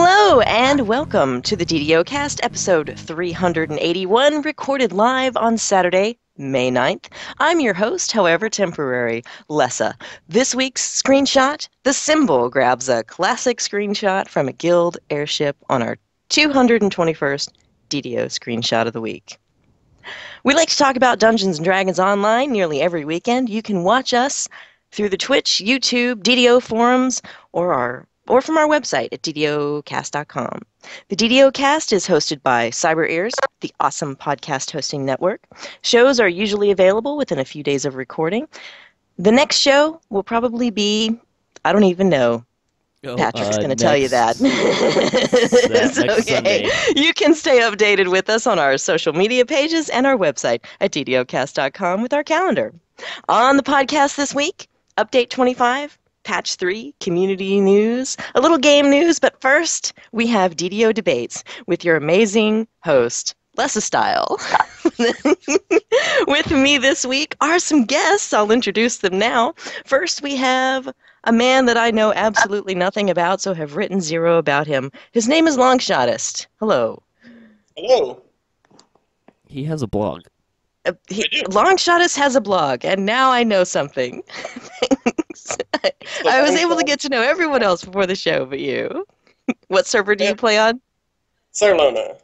Hello and welcome to the DDOCast episode 381, recorded live on Saturday, May 9th. I'm your host, however temporary, Lessah. This week's screenshot, the symbol grabs a classic screenshot from a guild airship on our 221st DDO screenshot of the week. We like to talk about Dungeons & Dragons online nearly every weekend. You can watch us through the Twitch, YouTube, DDO forums, or from our website at DDOCast.com. The DDOcast is hosted by Cyber Ears, the awesome podcast hosting network. Shows are usually available within a few days of recording. The next show will probably be, I don't even know. Patrick's going to tell you that. It's okay. Sunday. You can stay updated with us on our social media pages and our website at DDOcast.com with our calendar. On the podcast this week, Update 25, Patch 3, Community News, a little game news, but first we have DDO Debates with your amazing host, Lessah Style. With me this week are some guests. I'll introduce them now. First, we have a man that I know absolutely nothing about, so have written zero about him. His name is Longshotist. Hello. Hello. He has a blog. Longshotist has a blog, and now I know something. Thanks. I was able to get to know everyone else before the show, but you. What server do you play on? Sarlona.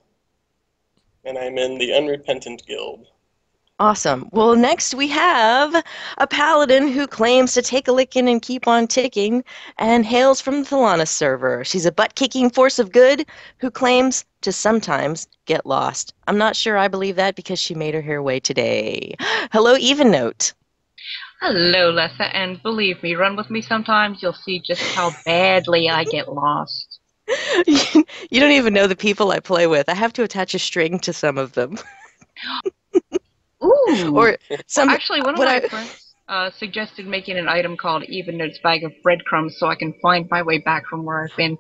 And I'm in the Unrepentant Guild. Awesome. Well, next we have a paladin who claims to take a licking and keep on ticking and hails from the Thalanis server. She's a butt-kicking force of good who claims to sometimes get lost. I'm not sure I believe that because she made her way today. Hello, Evennote. Hello, Lessah, and believe me, run with me sometimes, you'll see just how badly I get lost. You don't even know the people I play with. I have to attach a string to some of them. Ooh! Or some. Actually, one of my friends suggested making an item called Evennote's Bag of Breadcrumbs so I can find my way back from where I've been.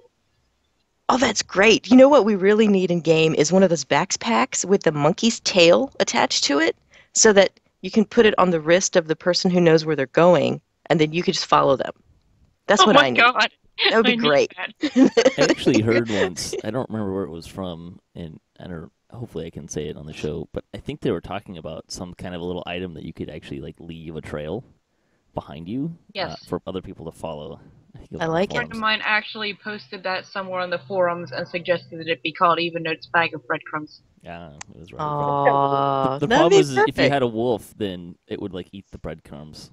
Oh, that's great. You know what we really need in game is one of those backpacks with the monkey's tail attached to it so that you can put it on the wrist of the person who knows where they're going, and then you could just follow them. That's what I need. Oh my God. That would be great. I actually heard once, I don't remember where it was from, and hopefully I can say it on the show, but I think they were talking about some kind of a little item that you could actually leave a trail behind you for other people to follow. I like it. A friend of mine actually posted that somewhere on the forums and suggested that it be called Evennote's Bag of Breadcrumbs. Yeah, it was right. Aww, the problem is if you had a wolf, then it would eat the breadcrumbs.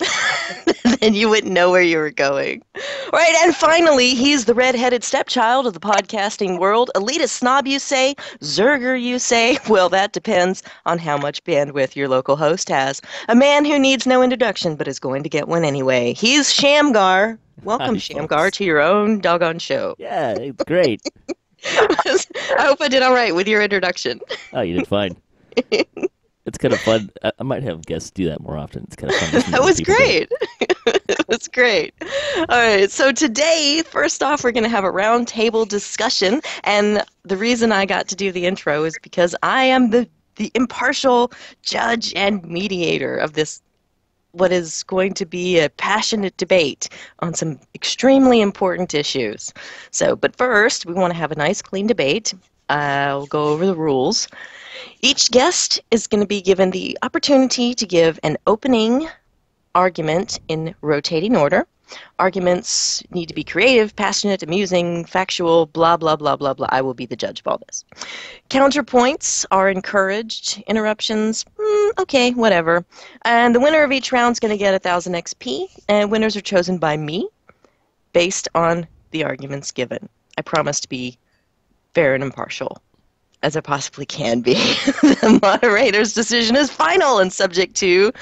Then you wouldn't know where you were going. Right, and finally, he's the red-headed stepchild of the podcasting world. Elitist snob, you say? Zerger, you say? Well, that depends on how much bandwidth your local host has. A man who needs no introduction, but is going to get one anyway. He's Shamgar. Welcome, Hi, Shamgar, folks. to your own doggone show. Yeah, it's great. I hope I did all right with your introduction. Oh, you did fine. It's kind of fun. I might have guests do that more often. It's kind of fun. That was great. It was great. All right, so today, first off, we're going to have a roundtable discussion, and the reason I got to do the intro is because I am the impartial judge and mediator of this, what is going to be a passionate debate on some extremely important issues. So, but first, we want to have a nice, clean debate. I'll go over the rules. Each guest is going to be given the opportunity to give an opening argument in rotating order. Arguments need to be creative, passionate, amusing, factual, blah, blah, blah, blah, blah. I will be the judge of all this. Counterpoints are encouraged. Interruptions, okay, whatever. And the winner of each round is going to get 1,000 XP, and winners are chosen by me based on the arguments given. I promise to be fair and impartial as I possibly can be. The moderator's decision is final and subject to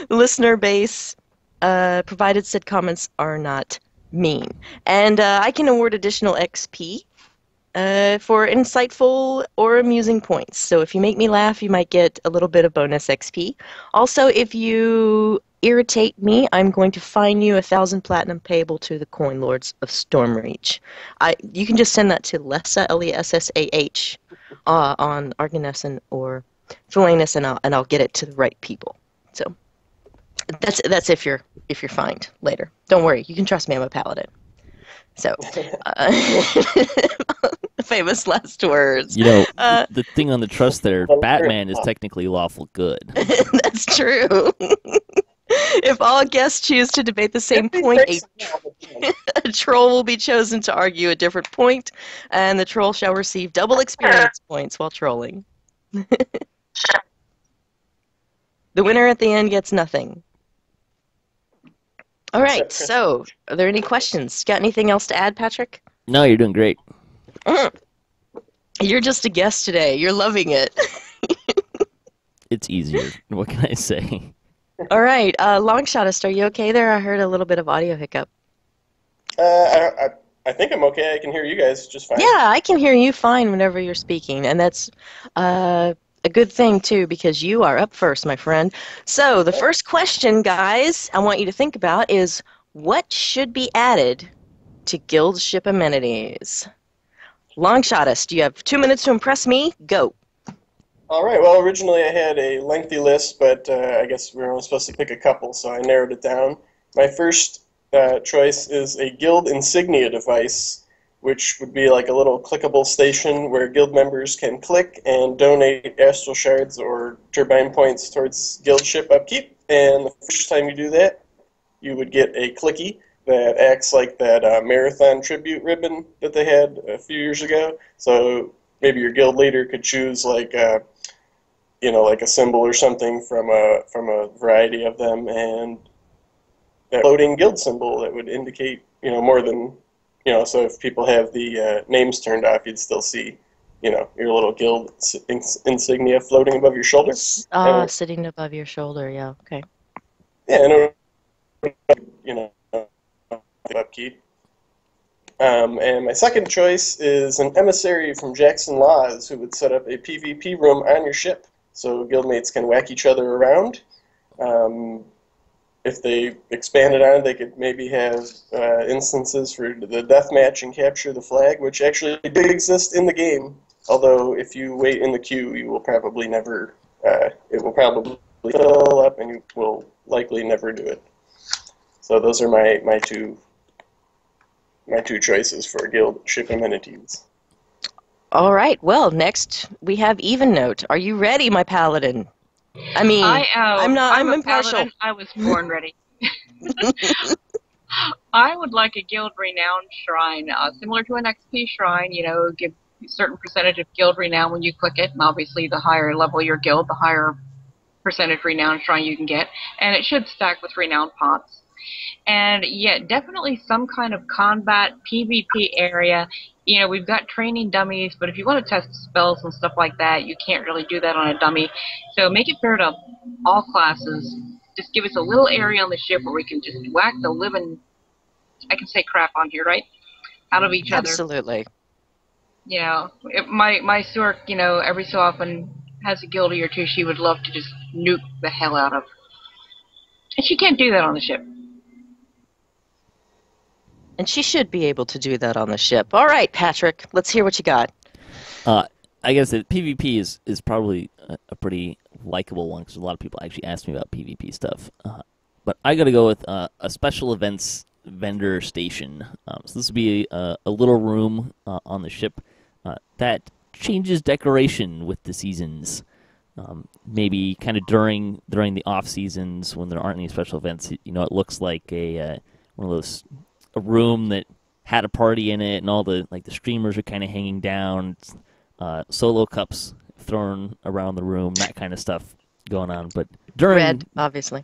listener base, provided said comments are not mean. And I can award additional XP for insightful or amusing points. So if you make me laugh, you might get a little bit of bonus XP. Also, if you irritate me, I'm going to fine you 1,000 platinum payable to the Coin Lords of Stormreach. You can just send that to Lessah, Lessah, on Arganesson or Philanus, and I'll get it to the right people. So that's if you're fined later. Don't worry, you can trust me. I'm a paladin. So famous last words. You know, Uh, the thing on the trust there, Well, Batman is technically lawful good. that's true. If all guests choose to debate the same If he point, takes it all the time. a troll will be chosen to argue a different point, and the troll shall receive double experience points while trolling. The winner at the end gets nothing. All right, Except so are there any questions? Got anything else to add, Patrick? No, you're doing great. You're just a guest today. You're loving it. It's easier. What can I say? All right, Longshotist, are you okay there? I heard a little bit of audio hiccup. I think I'm okay. I can hear you guys just fine. Yeah, I can hear you fine whenever you're speaking, and that's a good thing, too, because you are up first, my friend. So the first question, guys, I want you to think about is what should be added to guild ship amenities? Longshotist, you have 2 minutes to impress me. Go. All right. Well, originally I had a lengthy list, but I guess we were only supposed to pick a couple, so I narrowed it down. My first choice is a guild insignia device, which would be like a little clickable station where guild members can click and donate astral shards or turbine points towards guild ship upkeep. And the first time you do that, you would get a clicky that acts like that marathon tribute ribbon that they had a few years ago. So maybe your guild leader could choose like like a symbol or something from a variety of them, and that floating guild symbol that would indicate more than so if people have the names turned off, you'd still see your little guild insignia floating above your shoulder. Sitting above your shoulder, yeah, okay. Yeah, and upkeep. And my second choice is an emissary from Jackson Laws who would set up a PvP room on your ship so guildmates can whack each other around. If they expanded on it, they could maybe have instances for the deathmatch and capture the flag, which actually did exist in the game. Although if you wait in the queue, you will probably never. It will probably fill up, and you will likely never do it. So those are my two choices for guild ship amenities. All right, well, next we have Evennote. Are you ready, my paladin? I mean, I'm a impartial. Paladin. I was born ready. I would like a guild renown shrine, similar to an XP shrine. Give a certain percentage of guild renown when you click it, and obviously the higher level your guild, the higher percentage renown shrine you can get, and it should stack with renown pots. And yeah, definitely some kind of combat PvP area. We've got training dummies, but if you want to test spells and stuff like that, you can't really do that on a dummy. So make it fair to all classes. Just give us a little area on the ship where we can just whack the living, I can say crap on here, right? Out of each other. Absolutely. My Surk, every so often has a guildie or two she would love to just nuke the hell out of. And she can't do that on the ship. And she should be able to do that on the ship. All right, Patrick, let's hear what you got. I guess that PvP is probably a pretty likable one because a lot of people actually ask me about PvP stuff. But I got to go with a special events vendor station. So this would be a little room on the ship that changes decoration with the seasons. Maybe kind of during the off seasons when there aren't any special events, it looks like one of those. A room that had a party in it, and all the streamers are kind of hanging down, solo cups thrown around the room, that kind of stuff going on. But during Red, obviously.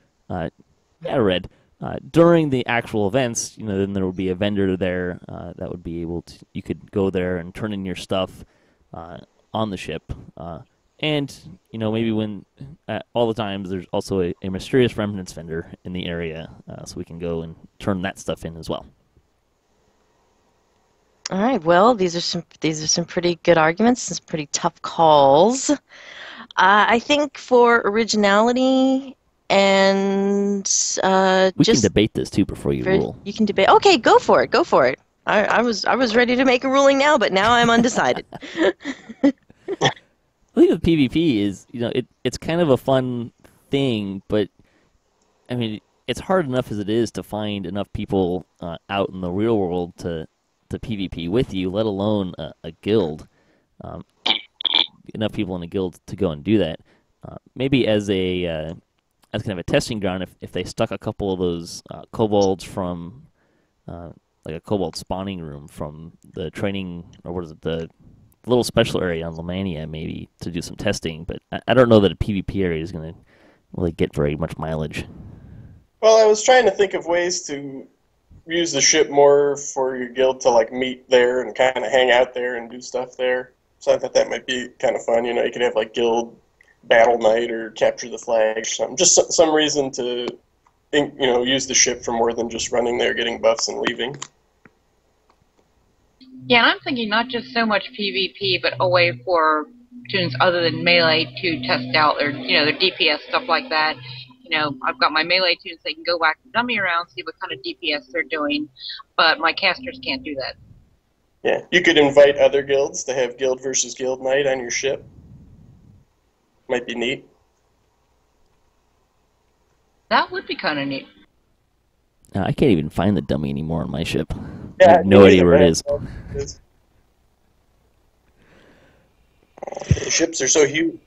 Red. During the actual events, then there would be a vendor there that would be able to. You could go there and turn in your stuff on the ship, and maybe when all the times there's also a mysterious remnants vendor in the area, so we can go and turn that stuff in as well. All right. Well, these are some pretty good arguments. Some pretty tough calls. I think for originality and we can debate this too before you rule. You can debate. Okay, go for it. Go for it. I was ready to make a ruling now, but now I'm undecided. I think with PvP is it's kind of a fun thing, but I mean it's hard enough as it is to find enough people out in the real world to to PvP with you, let alone a guild. Enough people in a guild to go and do that. Maybe as kind of a testing ground, if they stuck a couple of those kobolds from like a kobold spawning room from the training, or what is it, the little special area on Lemania, maybe to do some testing. But I don't know that a PvP area is going to really get very much mileage. Well, I was trying to think of ways to use the ship more for your guild to like meet there and kind of hang out there and do stuff there. So I thought that might be kind of fun. You could have like guild battle night or capture the flag or something. Just some reason to, use the ship for more than just running there, getting buffs and leaving. Yeah, and I'm thinking not just so much PvP, but a way for students other than melee to test out their DPS, stuff like that. I've got my melee students, they can go back and dummy around, see what kind of DPS they're doing, but my casters can't do that. Yeah, you could invite other guilds to have guild versus guild night on your ship. Might be neat. That would be kind of neat. I can't even find the dummy anymore on my ship. Yeah, I have no idea where it is. The ships are so huge.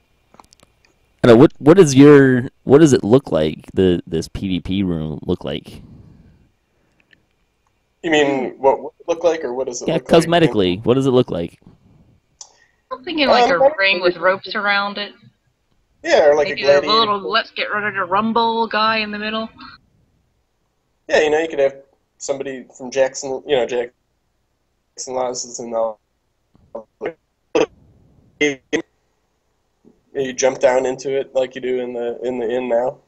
I know, what does it look like? This PvP room look like? You mean what would it look like, or what does it look like? Yeah, cosmetically, what does it look like? I'm thinking like a ring with ropes around it. Yeah, or like maybe a gladiator. A little "Let's get ready to rumble" guy in the middle. Yeah, you could have somebody from Jackson Laws and all. You jump down into it like you do in the inn now.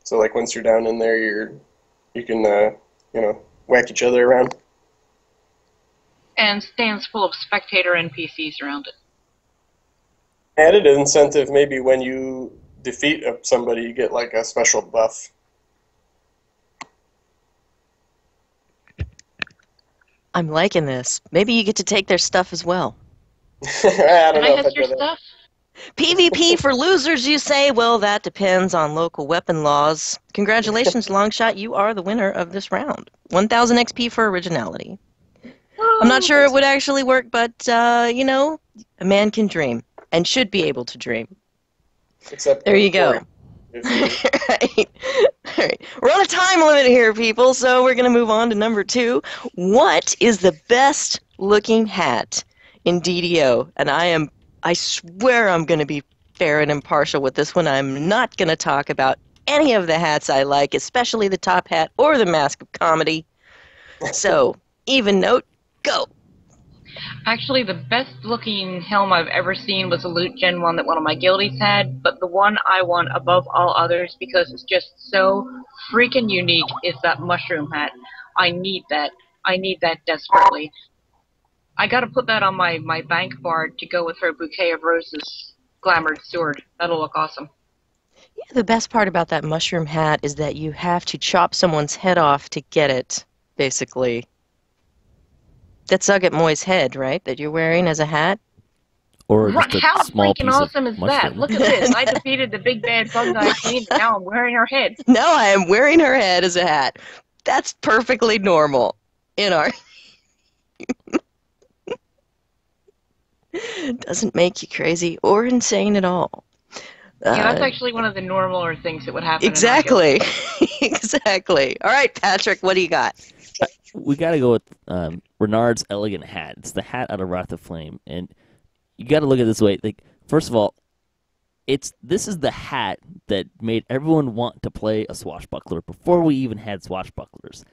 So like once you're down in there, you can whack each other around. And stands full of spectator NPCs around it. Added incentive, maybe when you defeat somebody, you get like a special buff. I'm liking this. Maybe you get to take their stuff as well. I don't know Can I have your stuff? PvP for losers, you say? Well, that depends on local weapon laws. Congratulations, Longshot. You are the winner of this round. 1,000 XP for originality. I'm not sure it would actually work, but, a man can dream and should be able to dream. Except there you go. Right. All right. We're on a time limit here, people, so we're going to move on to number 2. What is the best looking hat in DDO? And I swear I'm going to be fair and impartial with this one. I'm not going to talk about any of the hats I like, especially the top hat or the mask of comedy. So, Evennote, go. Actually, the best looking helm I've ever seen was a Loot Gen one that one of my guildies had, but the one I want above all others because it's just so freaking unique is that mushroom hat. I need that. I need that desperately. I gotta put that on my bank bard to go with her Bouquet of Roses glamoured sword. That'll look awesome. Yeah, the best part about that mushroom hat is that you have to chop someone's head off to get it, basically. That's Ugat Moy's head, right, that you're wearing as a hat? Or just a How small freaking piece awesome of is mushroom. that? Look at this. I defeated the big bad fungi queen, and now I'm wearing her head. Now I am wearing her head as a hat. That's perfectly normal in our... Doesn't make you crazy or insane at all. Yeah, that's actually one of the normaler things that would happen. Exactly. Exactly. All right, Patrick, what do you got? We got to go with Renard's elegant hat. It's the hat out of Wrath of Flame, and you got to look at it this way. Like, first of all, this is the hat that made everyone want to play a swashbuckler before we even had swashbucklers.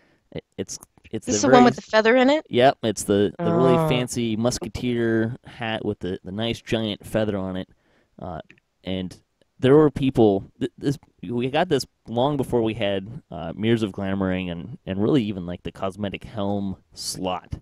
It's this the one with the feather in it? Yep, it's the really fancy musketeer hat with the nice giant feather on it, and there were people. We got this long before we had Mirrors of Glamoring and really even like the cosmetic helm slot.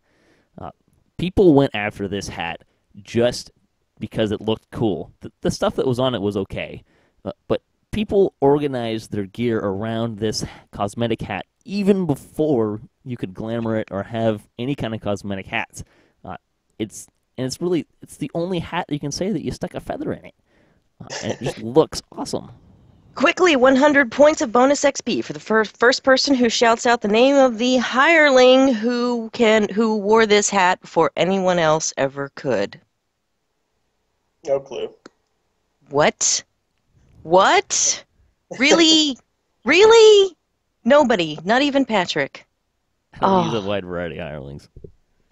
People went after this hat just because it looked cool. The stuff that was on it was okay, but people organized their gear around this cosmetic hat even before you could glamour it or have any kind of cosmetic hats. It's the only hat that you can say that you stuck a feather in it. And it just looks awesome. Quickly, 100 points of bonus XP for the first person who shouts out the name of the hireling who wore this hat before anyone else ever could. No clue. What? What? Really? Really? Nobody, not even Patrick. I don't use a wide variety of hirelings.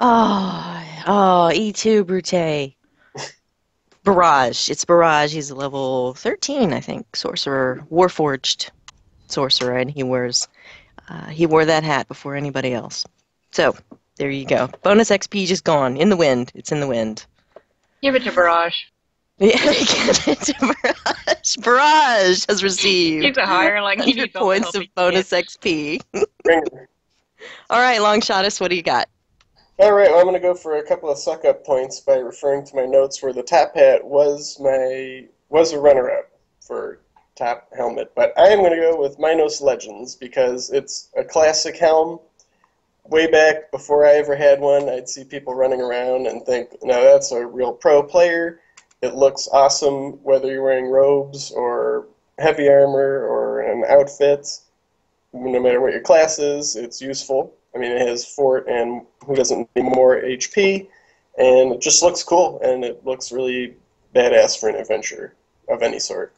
E2 Brute. Barrage. It's Barrage. He's a level 13, I think, sorcerer, warforged sorcerer, and he wore that hat before anybody else. So, there you go. Bonus XP just gone. In the wind. It's in the wind. Give it to Barrage. Yeah, give it to Barrage. Barrage has received He's a hireling. He 100 needs all the points help of he can bonus get. XP. Ringer. All right, Longshotist, what do you got? All right, well, I'm going to go for a couple of suck-up points by referring to my notes where the top hat was a runner-up for top helmet. But I am going to go with Minos Legends because it's a classic helm. Way back before I ever had one, I'd see people running around and think, no, that's a real pro player. It looks awesome whether you're wearing robes or heavy armor or an outfit. No matter what your class is, it's useful. I mean, it has fort and who doesn't need more HP, and it just looks cool, and it looks really badass for an adventure of any sort.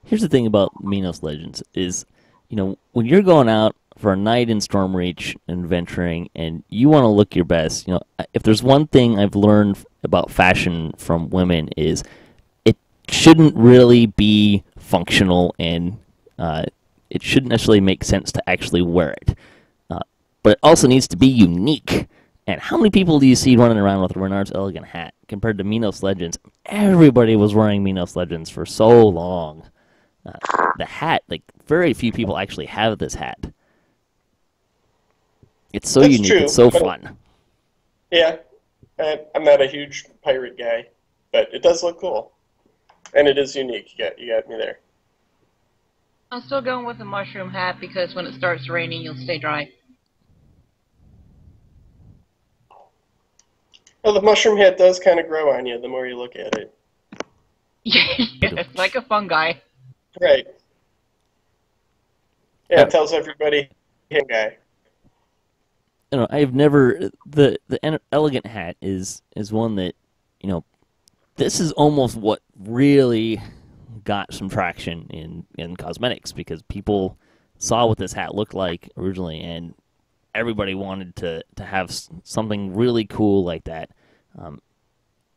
Here's the thing about Minos Legends is, when you're going out for a night in Stormreach and venturing, and you want to look your best, if there's one thing I've learned about fashion from women is it shouldn't really be functional and it shouldn't necessarily make sense to actually wear it. But it also needs to be unique. And how many people do you see running around with Renard's Elegant hat compared to Minos Legends? Everybody was wearing Minos Legends for so long. The hat, very few people actually have this hat. It's so unique, true, it's so but fun. Yeah, I'm not a huge pirate guy, but it does look cool. And it is unique. You got me there. I'm still going with the mushroom hat because when it starts raining, you'll stay dry. Well, the mushroom hat does kind of grow on you the more you look at it. Yes, like a fungi. Right. Yeah, it tells everybody, hey, guy. I've never the elegant hat is one that this is almost what really got some traction in cosmetics because people saw what this hat looked like originally and everybody wanted to have something really cool like that.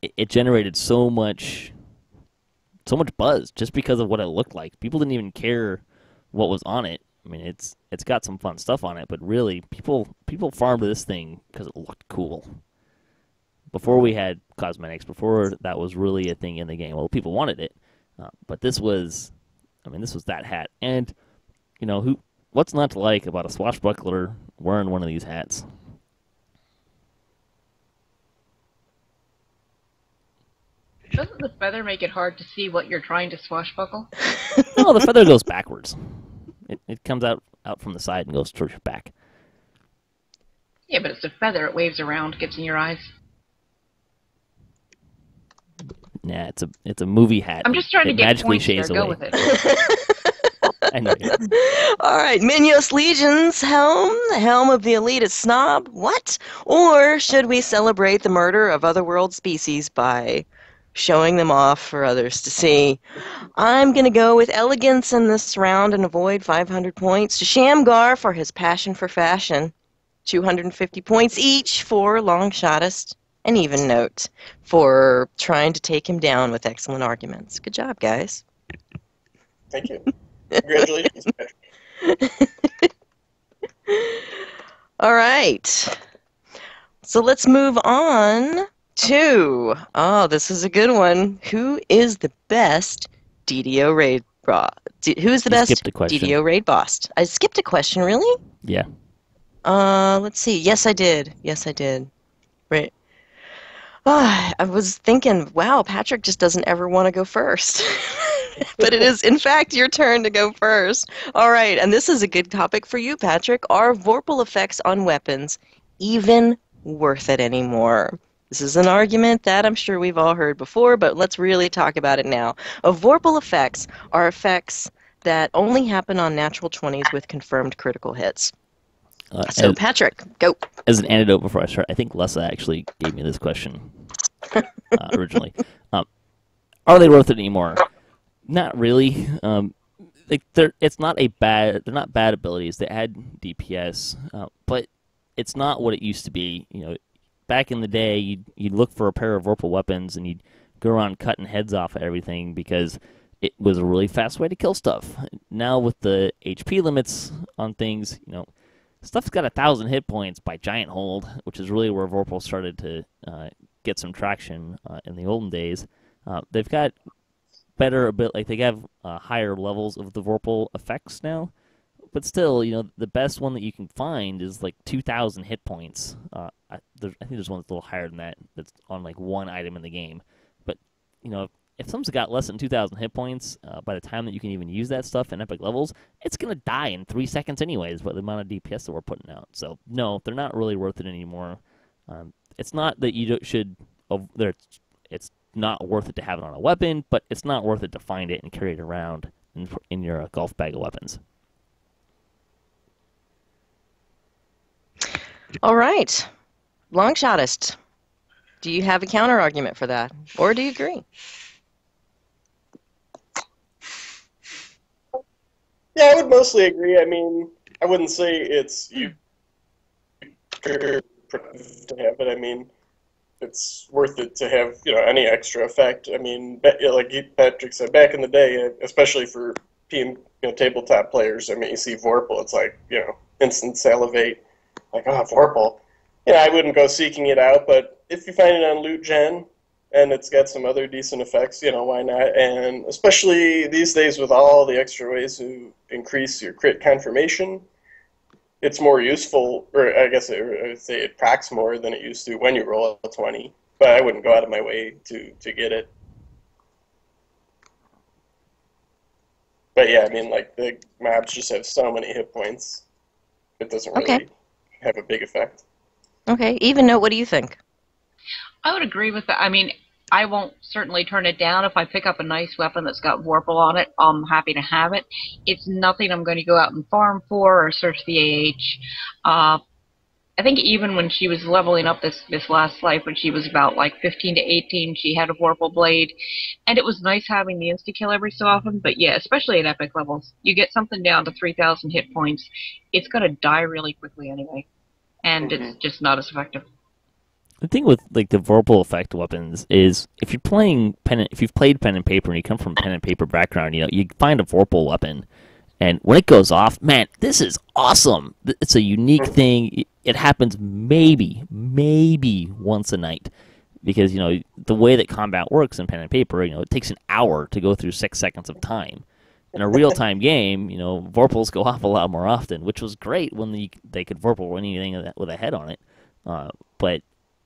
It generated so much buzz just because of what it looked like. People didn't even care what was on it. I mean, it's got some fun stuff on it, but really, people farmed this thing because it looked cool. Before we had cosmetics, before that was really a thing in the game, well, people wanted it, but this was that hat. And what's not to like about a swashbuckler wearing one of these hats? Doesn't the feather make it hard to see what you're trying to swashbuckle? No, the feather goes backwards. It comes out from the side and goes towards your back. Yeah, but it's a feather. It waves around, gets in your eyes. Nah, it's a movie hat. I'm just trying to get magically points here. shades Go away. with it. I know. All right, Minos Legion's helm, the helm of the elitist snob. What? Or should we celebrate the murder of otherworld species by showing them off for others to see? I'm going to go with elegance in this round and avoid 500 points to Shamgar for his passion for fashion. 250 points each for Longshotist and Evennote for trying to take him down with excellent arguments. Good job, guys. Thank you. Congratulations, Patrick. All right. So let's move on to, this is a good one. Who is the best DDO raid boss? Who's the best skipped a question. DDO raid boss? I skipped a question, really? Yeah. Let's see. Yes, I did. Right. I was thinking, wow, Patrick just doesn't ever want to go first. But it is, in fact, your turn to go first. All right, and this is a good topic for you, Patrick. Are vorpal effects on weapons even worth it anymore? This is an argument that I'm sure we've all heard before, but let's really talk about it now. Vorpal effects are effects that only happen on natural 20s with confirmed critical hits. So, Patrick, go. As an antidote before I start, I think Lessah actually gave me this question originally. Are they worth it anymore? Not really. They're not bad abilities. They add DPS, but it's not what it used to be. Back in the day, you'd look for a pair of vorpal weapons and you'd go around cutting heads off of everything because it was a really fast way to kill stuff. Now with the HP limits on things, stuff's got 1,000 hit points by Giant Hold, which is really where vorpal started to get some traction in the olden days. They've got better they have higher levels of the vorpal effects now, but still, the best one that you can find is like 2,000 hit points. I think there's one that's a little higher than that. That's on like one item in the game. But if someone's got less than 2,000 hit points, by the time that you can even use that stuff in epic levels, it's gonna die in 3 seconds anyways. By the amount of DPS that we're putting out, so no, they're not really worth it anymore. It's not that you should. It's not worth it to have it on a weapon, but it's not worth it to find it and carry it around in your golf bag of weapons. All right, Longshotist, do you have a counter argument for that, or do you agree? Yeah, I would mostly agree. I mean, I wouldn't say it's you to have it. I mean, it's worth it to have any extra effect. I mean, like Patrick said, back in the day, especially for tabletop players, I mean, you see vorpal, it's like instant salivate, like vorpal. I wouldn't go seeking it out, but if you find it on loot gen and it's got some other decent effects, why not? And especially these days with all the extra ways to increase your crit confirmation, it's more useful, or I guess I would say it procs more than it used to when you roll a 20. But I wouldn't go out of my way to get it. But yeah, I mean, like, the mobs just have so many hit points. It doesn't really have a big effect. Okay, Evennote, what do you think? I would agree with that. I mean, I won't certainly turn it down. If I pick up a nice weapon that's got vorpal on it, I'm happy to have it. It's nothing I'm going to go out and farm for or search the AH. I think even when she was leveling up this last life, when she was about like 15 to 18, she had a vorpal blade. And it was nice having the insta-kill every so often. But yeah, especially at epic levels, you get something down to 3,000 hit points, it's going to die really quickly anyway. And it's just not as effective. The thing with like the vorpal effect weapons is if you've played pen and paper and you come from pen and paper background, you find a vorpal weapon, and when it goes off, man, this is awesome. It's a unique thing. It happens maybe once a night, because the way that combat works in pen and paper, it takes an hour to go through 6 seconds of time. In a real-time game, vorpals go off a lot more often, which was great when they could vorpal anything with a head on it, but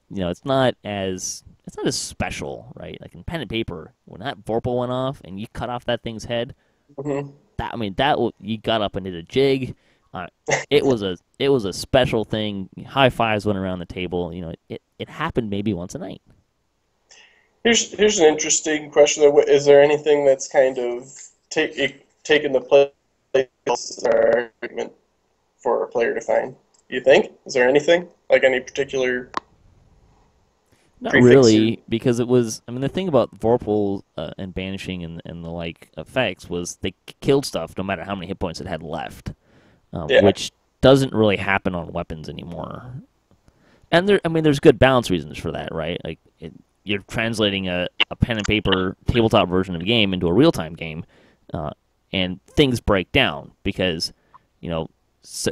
it's not as special, right? Like in pen and paper, when that vorpal went off and you cut off that thing's head, you got up and did a jig. It was a special thing. High fives went around the table. It happened maybe once a night. Here's an interesting question though. Is there anything that's kind of taken the place of our argument for a player to find? You think? Is there anything like any particular? Not really, because it was. I mean, the thing about vorpal and banishing and the like effects was they killed stuff no matter how many hit points it had left, which doesn't really happen on weapons anymore. And there's good balance reasons for that, right? Like you're translating a pen and paper tabletop version of a game into a real time game, and things break down because, like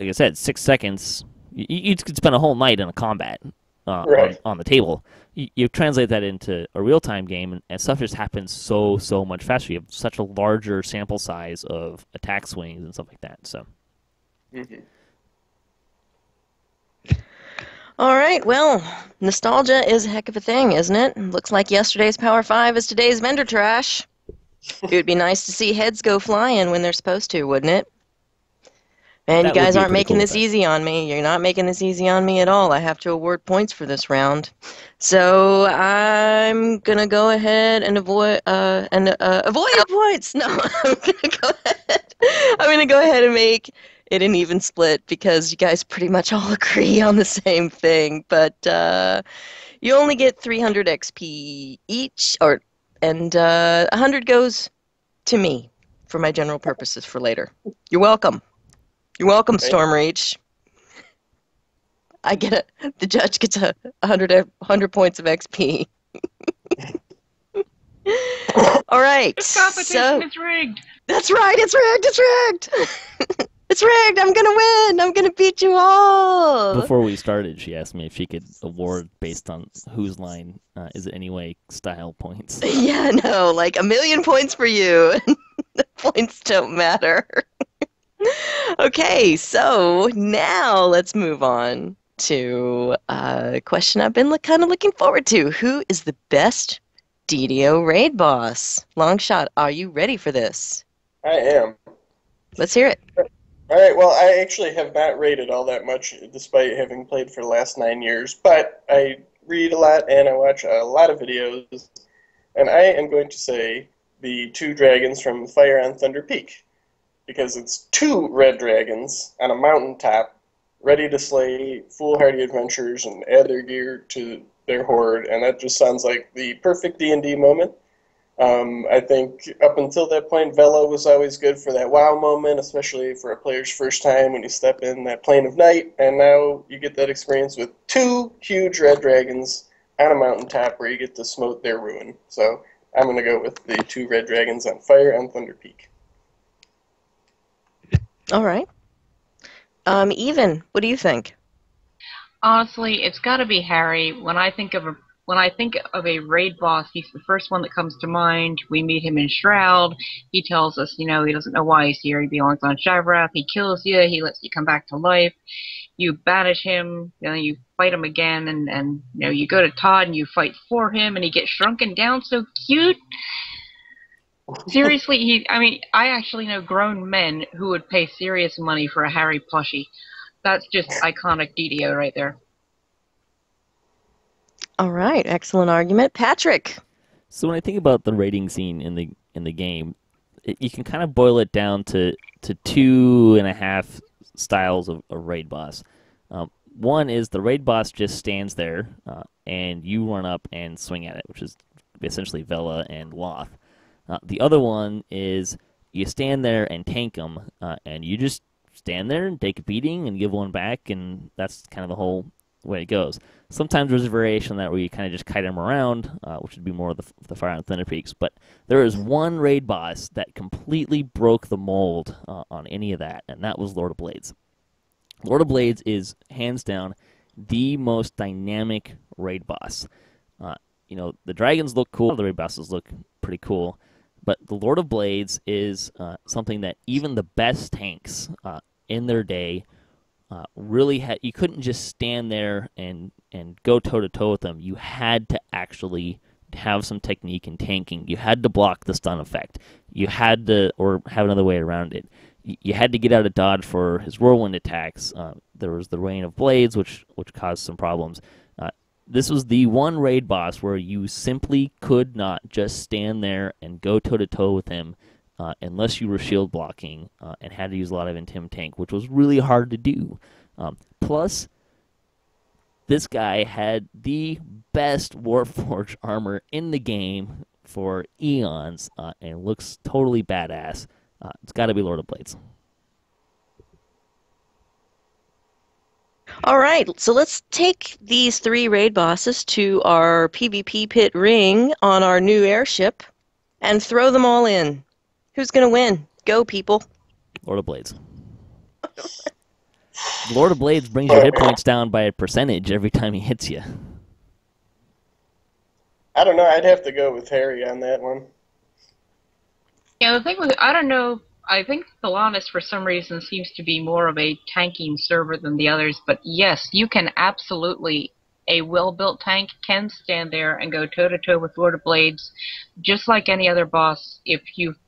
I said, 6 seconds. You could spend a whole night in a combat. On the table, you translate that into a real-time game, and stuff just happens so much faster. You have such a larger sample size of attack swings and stuff like that. So, All right, well, nostalgia is a heck of a thing, isn't it? Looks like yesterday's Power 5 is today's vendor trash. It would be nice to see heads go flying when they're supposed to, wouldn't it? Man, you That would guys be a aren't pretty making cool this effect. easy on me. You're not making this easy on me at all. I have to award points for this round. So I'm gonna go ahead and avoid points. No, I'm gonna go ahead. I'm gonna go ahead and make it an even split because you guys pretty much all agree on the same thing. But you only get 300 XP each, and 100 goes to me for my general purposes for later. You're welcome. You're welcome, Thank you. Stormreach. The judge gets 100 points of XP. All right. This competition So is rigged. that's right. It's rigged. It's rigged. It's rigged. I'm gonna win. I'm gonna beat you all. Before we started, she asked me if she could award based on whose line is it anyway style points. Yeah, no, like 1,000,000 points for you. The points don't matter. Okay, so now let's move on to a question I've been kind of looking forward to. Who is the best DDO raid boss? Longshot, are you ready for this? I am. Let's hear it. All right, well, I actually have not rated all that much, despite having played for the last 9 years, but I read a lot and I watch a lot of videos, and I am going to say the 2 dragons from Fire on Thunder Peak, because it's 2 red dragons on a mountaintop, ready to slay foolhardy adventurers and add their gear to their horde, and that just sounds like the perfect D&D moment. I think up until that point, Vela was always good for that wow moment, especially for a player's first time when you step in that plane of night, and now you get that experience with 2 huge red dragons on a mountaintop where you get to smote their ruin. So I'm going to go with the 2 red dragons on Fire on Thunder Peak. All right. Even, what do you think? Honestly, it's got to be Harry. When I think of a raid boss, he's the first one that comes to mind. We meet him in Shroud. He tells us, he doesn't know why he's here. He belongs on Shavrath. He kills you. He lets you come back to life. You banish him. You fight him again, and you go to Todd and you fight for him, and he gets shrunken down so cute. Seriously, I actually know grown men who would pay serious money for a Harry plushie. That's just iconic DDO right there. All right, excellent argument. Patrick. So when I think about the raiding scene in the game, you can kind of boil it down to 2.5 styles of raid boss. One is the raid boss just stands there, and you run up and swing at it, which is essentially Vela and Loth. The other one is you stand there and tank them, and you just stand there and take a beating and give one back, and that's kind of the whole way it goes. Sometimes there's a variation on that where you kind of just kite them around, which would be more of the Fire on Thunder Peaks. But there is one raid boss that completely broke the mold on any of that, and that was Lord of Blades. Lord of Blades is, hands down, the most dynamic raid boss. The dragons look cool, the raid bosses look pretty cool, but the Lord of Blades is something that even the best tanks in their day really had. You couldn't just stand there and go toe-to-toe with them. You had to actually have some technique in tanking. You had to block the stun effect. You had to, or have another way around it. You had to get out of dodge for his whirlwind attacks. There was the Rain of Blades, which caused some problems. This was the one raid boss where you simply could not just stand there and go toe-to-toe with him unless you were shield blocking and had to use a lot of Intim Tank, which was really hard to do. Plus, this guy had the best Warforged armor in the game for eons and looks totally badass. It's got to be Lord of Blades. All right, so let's take these 3 raid bosses to our PvP pit ring on our new airship and throw them all in. Who's going to win? Go, people. Lord of Blades. Lord of Blades brings your hit points down by a percentage every time he hits you. I don't know. I'd have to go with Harry on that one. Yeah, the thing with I don't know. I think Thalanis, for some reason, seems to be more of a tanking server than the others. But yes, you can absolutely. A well-built tank can stand there and go toe-to-toe with Lord of Blades, just like any other boss if you've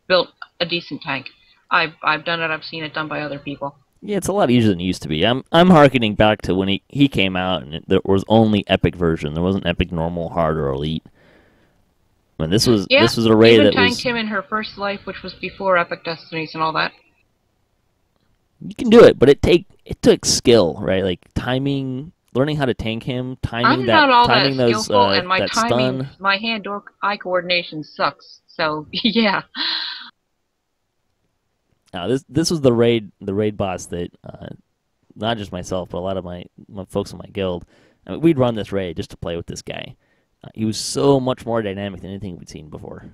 built a decent tank. I've done it. I've seen it done by other people. Yeah, it's a lot easier than it used to be. I'm harkening back to when he came out, and there was only epic version. There wasn't epic, normal, hard, or elite. I mean, this was a raid even that tanked was. him in her first life, which was before Epic Destinies and all that. You can do it, but it took skill, right? Like timing, learning how to tank him, I'm not all that those skillful, and my that timing, stun. my hand-eye coordination sucks. So yeah. This was the raid boss that not just myself, but a lot of my folks in my guild. I mean, we'd run this raid just to play with this guy. He was so much more dynamic than anything we'd seen before.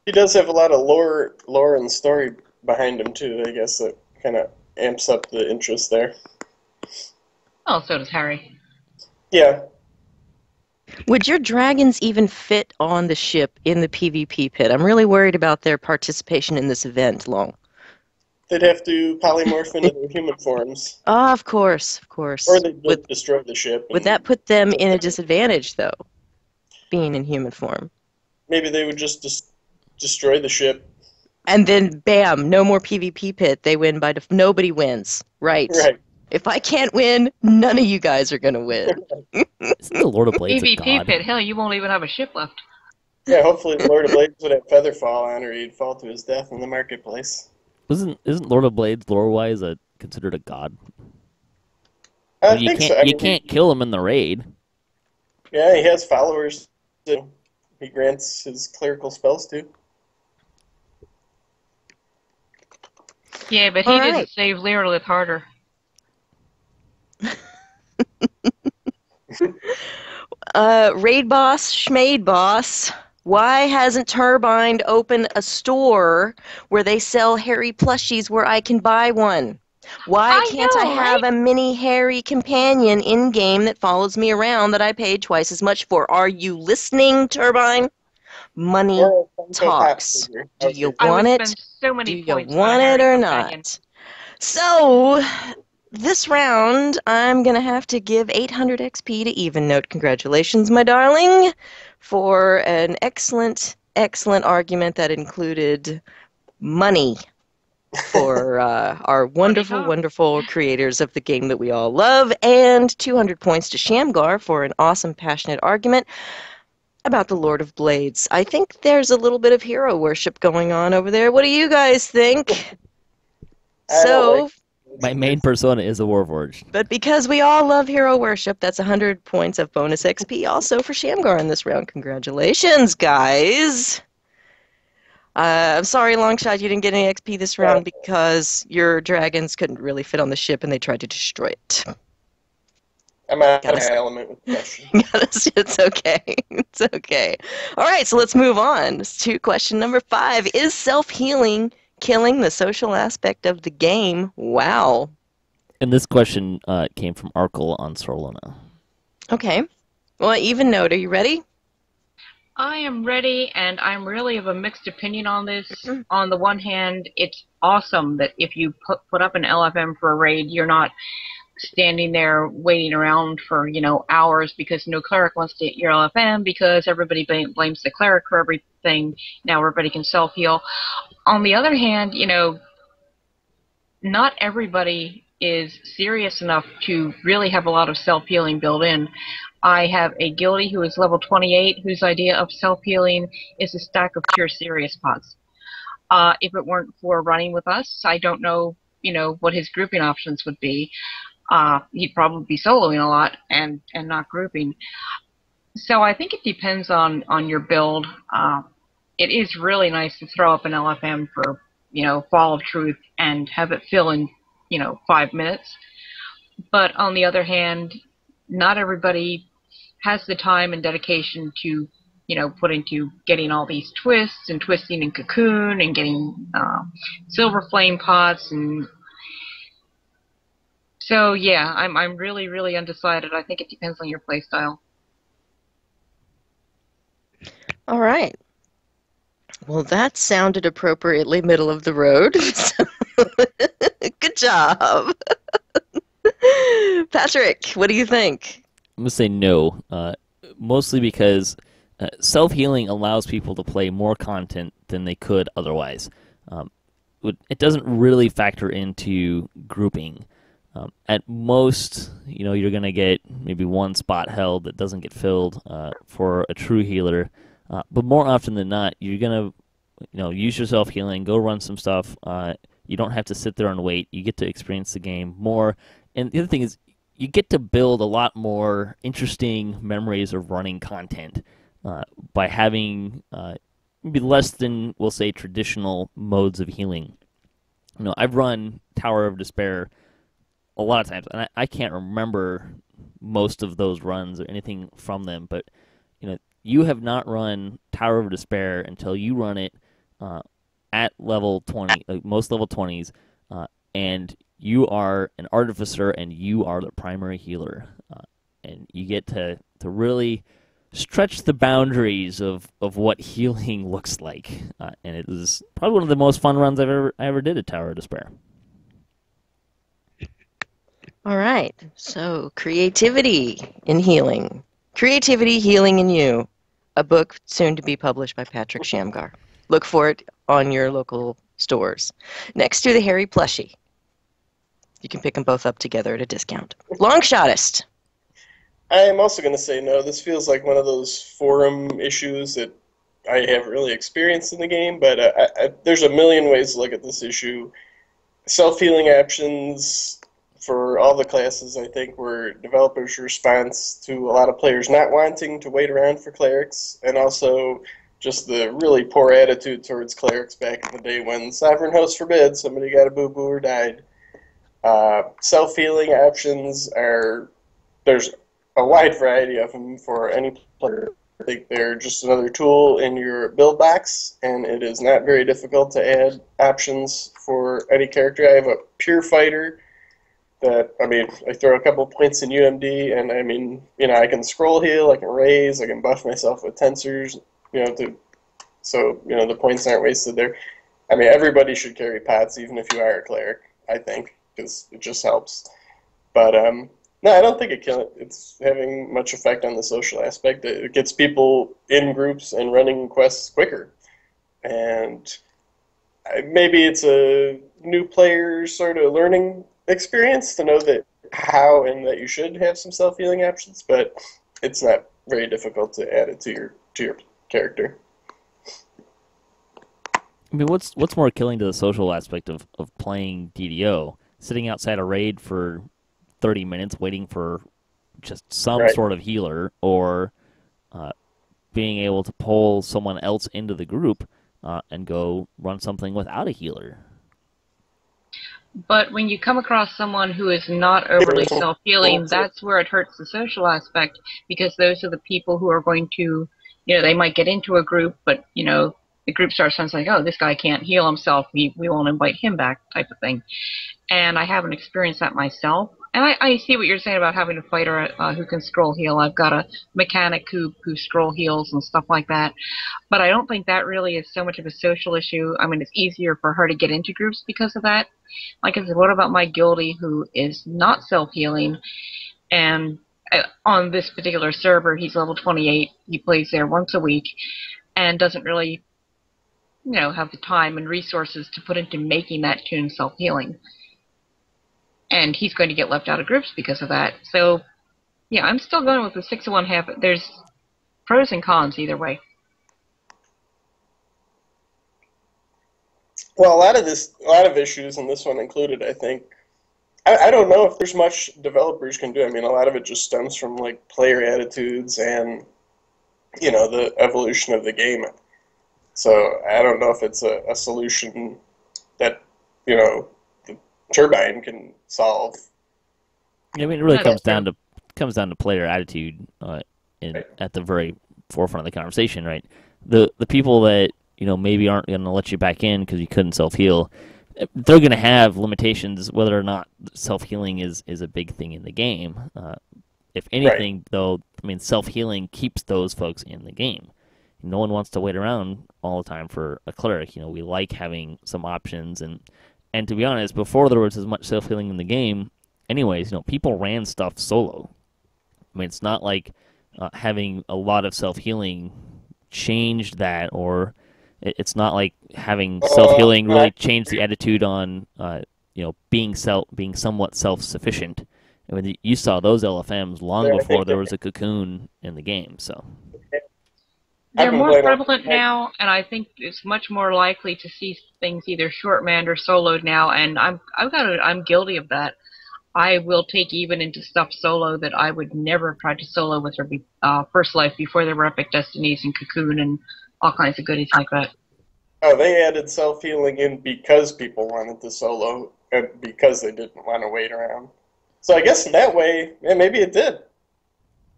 He does have a lot of lore and story behind him too. I guess that kind of amps up the interest there. Oh, so does Harry. Yeah. Would your dragons even fit on the ship in the PvP pit? I'm really worried about their participation in this event, Long. They'd have to polymorph into their human forms. Oh, of course. Or they'd destroy the ship. Would that put them in a disadvantage, though, being in human form? Maybe they would just destroy the ship. And then, bam, no more PvP pit. They win by nobody wins. Right. If I can't win, none of you guys are going to win. Isn't the Lord of Blades a god? PvP pit, hell, you won't even have a ship left. Yeah, hopefully the Lord of Blades would have Featherfall on, or he'd fall to his death in the marketplace. Isn't Lord of Blades lore-wise considered a god? I think so. You can't kill him in the raid. Yeah, he has followers too. He grants his clerical spells too. Yeah, but he didn't save Lyrlith harder. Raid boss, Schmade boss. Why hasn't Turbine opened a store where they sell hairy plushies where I can buy one? Why can't I have a mini hairy companion in-game that follows me around that I paid twice as much for? Are you listening, Turbine? Money talks. Do you want it? Do you want it or not? So, this round, I'm going to have to give 800 XP to Evennote. Congratulations, my darling, for an excellent, excellent argument that included money for our wonderful, wonderful creators of the game that we all love, and 200 points to Shamgar for an awesome, passionate argument about the Lord of Blades. I think there's a little bit of hero worship going on over there. What do you guys think? My main persona is a Warforged. But because we all love hero worship, that's 100 points of bonus XP also for Shamgar in this round. Congratulations, guys. I'm sorry, Longshot, you didn't get any XP this round because your dragons couldn't really fit on the ship and they tried to destroy it. I'm out of my element with the question. It's okay. It's okay. All right, so let's move on to question number 5. Is self-healing killing the social aspect of the game? Wow. And this question came from Arkle on Sorlona. Okay. Well, Evennote, are you ready? I am ready, and I'm really of a mixed opinion on this. On the one hand, it's awesome that if you put up an LFM for a raid, you're not standing there waiting around for, hours because no cleric wants to hit your LFM because everybody blames the cleric for everything. Now everybody can self-heal. On the other hand, not everybody is serious enough to really have a lot of self-healing built in. I have a guildie who is level 28 whose idea of self-healing is a stack of pure serious pots. If it weren't for running with us, I don't know, what his grouping options would be. He'd probably be soloing a lot and not grouping. So I think it depends on your build. It is really nice to throw up an LFM for, Fall of Truth and have it fill in, 5 minutes. But on the other hand, not everybody has the time and dedication to, put into getting all these twists and twisting in Cocoon and getting silver flame pots. And so, yeah, I'm really, really undecided. I think it depends on your playstyle. All right. Well, that sounded appropriately middle of the road. Good job. Patrick, what do you think? I'm going to say no, mostly because self-healing allows people to play more content than they could otherwise. It doesn't really factor into grouping. At most, you're going to get maybe one spot held that doesn't get filled for a true healer. But more often than not, you're going to use your self-healing, go run some stuff. You don't have to sit there and wait. You get to experience the game more. And the other thing is, you get to build a lot more interesting memories of running content by having maybe less than, we'll say, traditional modes of healing. I've run Tower of Despair a lot of times, and I can't remember most of those runs or anything from them, but you have not run Tower of Despair until you run it at level 20, most level 20s, and you are an artificer and you are the primary healer, and you get to really stretch the boundaries of what healing looks like, and it was probably one of the most fun runs I ever did at Tower of Despair. All right, so creativity in healing. Creativity, Healing in You, a book soon to be published by Patrick Shamgar. Look for it on your local stores. Next to the Hairy Plushie. You can pick them both up together at a discount. Longshotist. I am also going to say no. This feels like one of those forum issues that I haven't really experienced in the game, but there's a million ways to look at this issue. Self-healing options for all the classes, I think, were developers' response to a lot of players not wanting to wait around for clerics, and also just the really poor attitude towards clerics back in the day when Sovereign Host forbid, somebody got a boo-boo or died. Self-healing options there's a wide variety of them for any player. I think they're just another tool in your build box, and it is not very difficult to add options for any character. I have a pure fighter that, I throw a couple points in UMD, and I can scroll heal, I can raise, I can buff myself with tensors, so the points aren't wasted there. Everybody should carry pots, even if you are a cleric, I think, because it just helps. But no, I don't think it's having much effect on the social aspect. It gets people in groups and running quests quicker, and maybe it's a new player sort of learning experience to know that how and that you should have some self-healing options, but it's not very difficult to add it to your character. What's more killing to the social aspect of playing DDO? Sitting outside a raid for 30 minutes waiting for just some sort of healer, or being able to pull someone else into the group and go run something without a healer. But when you come across someone who is not overly self-healing, that's where it hurts the social aspect, because those are the people who are going to, they might get into a group, but, the group starts sounds like, oh, this guy can't heal himself, we won't invite him back, type of thing. And I haven't experienced that myself. And I see what you're saying about having a fighter who can scroll heal. I've got a mechanic who scroll heals and stuff like that. But I don't think that really is so much of a social issue. It's easier for her to get into groups because of that. Like I said, what about my guildie who is not self-healing? And on this particular server, he's level 28. He plays there once a week and doesn't really, have the time and resources to put into making that tune self-healing. And he's going to get left out of groups because of that. So, yeah, I'm still going with the 6 of 1 half. There's pros and cons either way. Well, a lot of issues, and this one included, I think. I don't know if there's much developers can do. A lot of it just stems from player attitudes and the evolution of the game. So I don't know if it's a solution that the Turbine can solve. It really comes down to player attitude at the very forefront of the conversation, right? The people that maybe aren't going to let you back in because you couldn't self-heal, they're going to have limitations whether or not self-healing is a big thing in the game. If anything, though, self-healing keeps those folks in the game. No one wants to wait around all the time for a cleric. We like having some options, and to be honest, before there was as much self-healing in the game, anyways, people ran stuff solo. It's not like having a lot of self-healing changed that, or it's not like having self-healing really changed the attitude on being somewhat self-sufficient. I mean, you saw those LFMs long before there was a cocoon in the game. So they're more prevalent now, and I think it's much more likely to see things either short manned or soloed now. And I'm guilty of that. I will take even into stuff solo that I would never have tried to solo with her First Life before there were Epic Destinies and Cocoon and all kinds of goodies like that. Oh, they added self-healing in because people wanted to solo and because they didn't want to wait around. So I guess in that way, yeah, maybe it did.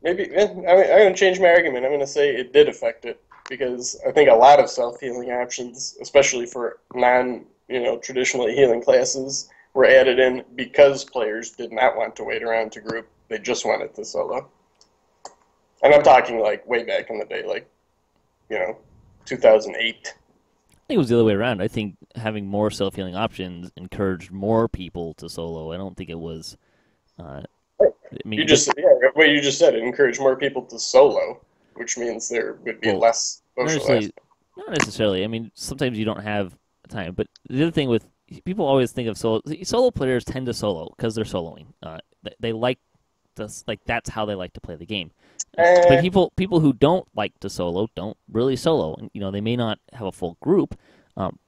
Maybe I'm going to change my argument. I'm going to say it did affect it because I think a lot of self-healing options, especially for non-traditionally healing classes, were added in because players did not want to wait around to group. They just wanted to solo. And I'm talking like way back in the day, like, 2008. I think it was the other way around. I think having more self-healing options encouraged more people to solo. I don't think it was... you just said it encouraged more people to solo, which means there would be less social aspect. Not necessarily. I mean, sometimes you don't have time. But the other thing with people always think of solo players tend to solo because they're soloing. They like this, like that's how they like to play the game. But people who don't like to solo don't really solo. And, they may not have a full group,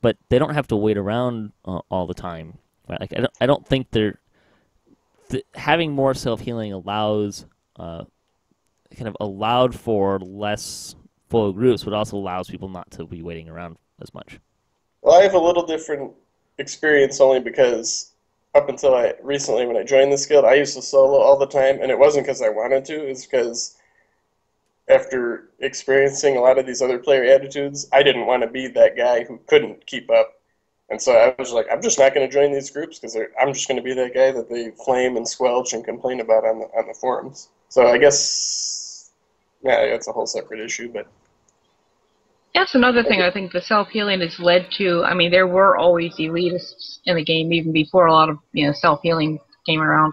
but they don't have to wait around all the time. Right? Like I don't think having more self-healing allows allowed for less full groups, but also allows people not to be waiting around as much. Well, I have a little different experience only because up until recently when I joined this guild, I used to solo all the time, and it wasn't because I wanted to, it's because after experiencing a lot of these other player attitudes, I didn't want to be that guy who couldn't keep up. And so I was like, I'm just not going to join these groups because I'm just going to be that guy that they flame and squelch and complain about on the forums. So I guess, yeah, that's a whole separate issue. But that's another thing I think the self-healing has led to. I mean, there were always elitists in the game even before a lot of self-healing came around.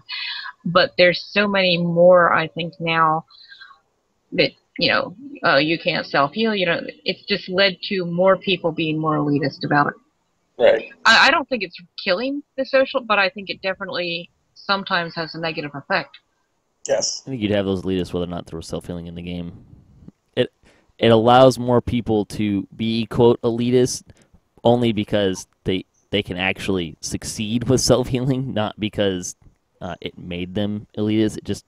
But there's so many more, I think, now that, you can't self-heal. It's just led to more people being more elitist about it. Right. I don't think it's killing the social, but I think it definitely sometimes has a negative effect. Yes. I think you'd have those elitists whether or not there was self-healing in the game. It allows more people to be, quote, elitist only because they can actually succeed with self-healing, not because it made them elitist. It just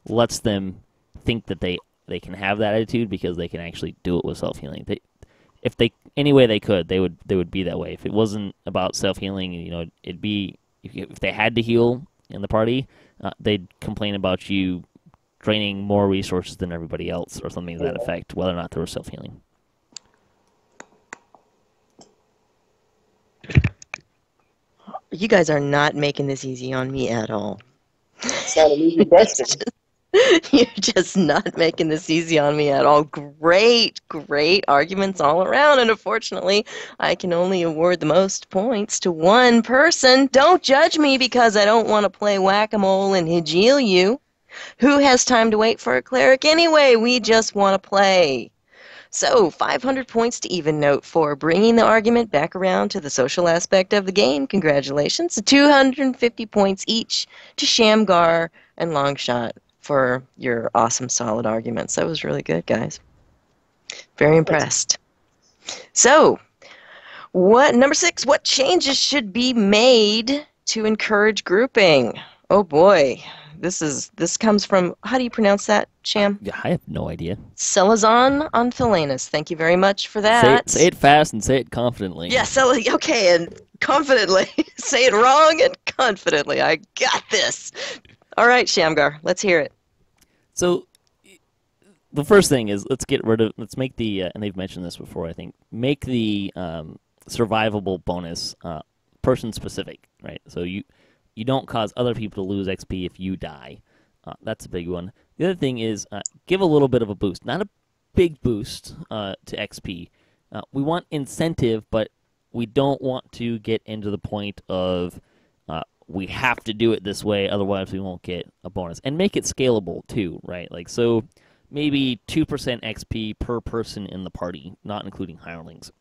lets them think that they can have that attitude because they can actually do it with self-healing. If they any way they could, they would be that way. If it wasn't about self-healing, it'd be if they had to heal in the party, they'd complain about you draining more resources than everybody else or something to that effect, whether or not there was self-healing. You guys are not making this easy on me at all. It's not an easy question. You're just not making this easy on me at all. Great arguments all around, and unfortunately, I can only award the most points to one person. Don't judge me because I don't want to play whack-a-mole and heal you. Who has time to wait for a cleric anyway? We just want to play. So, 500 points to Evennote for bringing the argument back around to the social aspect of the game. Congratulations. 250 points each to Shamgar and Longshot for your awesome, solid arguments. That was really good, guys. Very impressed. So, number 6, what changes should be made to encourage grouping? Oh boy. This comes from, how do you pronounce that, Sham? Yeah, I have no idea. Selazon on Philanus. Thank you very much for that. Say it fast and say it confidently. Yeah, okay, and confidently. Say it wrong and confidently. I got this. All right, Shamgar, let's hear it. So, the first thing is let's make the, and they've mentioned this before, I think, make the survivable bonus person-specific, right? So you don't cause other people to lose XP if you die. That's a big one. The other thing is give a little bit of a boost. Not a big boost to XP. We want incentive, but we don't want to get into the point of we have to do it this way, otherwise we won't get a bonus. And make it scalable too, right? Like, so maybe 2% XP per person in the party, not including hirelings.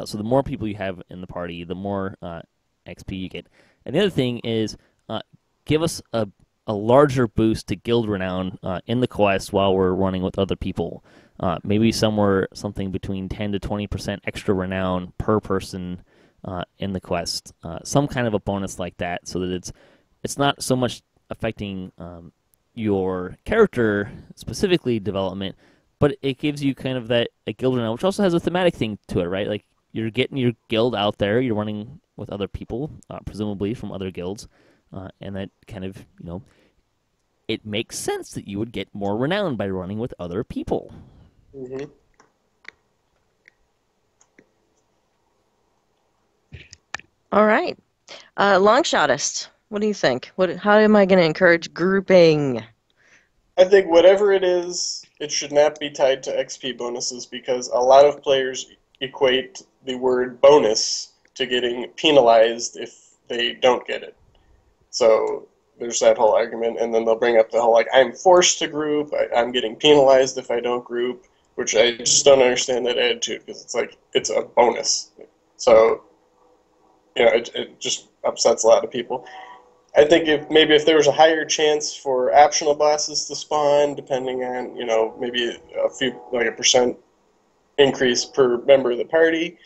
So the more people you have in the party, the more XP you get. And the other thing is give us a larger boost to guild renown in the quest while we're running with other people. Maybe something between 10 to 20% extra renown per person in the quest. Some kind of a bonus like that, so that it's not so much affecting your character specifically development, but it gives you kind of that a guild renown, which also has a thematic thing to it, right? Like you're getting your guild out there, you're running with other people, presumably from other guilds, and that kind of, it makes sense that you would get more renown by running with other people. Mm-hmm. All right. Longshotist, what do you think? How am I going to encourage grouping? I think whatever it is, it should not be tied to XP bonuses, because a lot of players equate the word bonus to getting penalized if they don't get it. So there's that whole argument, and then they'll bring up the whole, like, I'm forced to group, I'm getting penalized if I don't group, which I just don't understand that attitude, because it's like, it's a bonus. So, it just upsets a lot of people. I think if there was a higher chance for optional bosses to spawn, depending on, maybe a percent increase per member of the party,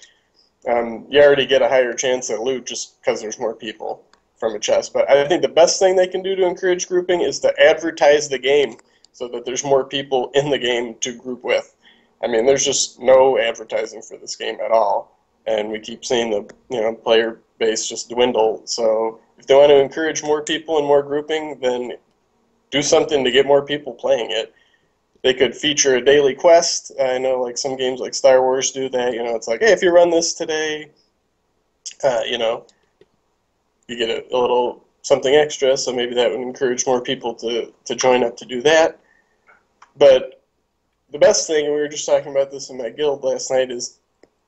you already get a higher chance at loot just because there's more people from a chest. But I think the best thing they can do to encourage grouping is to advertise the game so that there's more people in the game to group with. I mean, there's just no advertising for this game at all, and we keep seeing the player base just dwindle. So if they want to encourage more people and more grouping, then do something to get more people playing it. They could feature a daily quest. I know, like, some games like Star Wars do that. It's like, hey, if you run this today, you get a little something extra, so maybe that would encourage more people to join up to do that. But the best thing, and we were just talking about this in my guild last night, is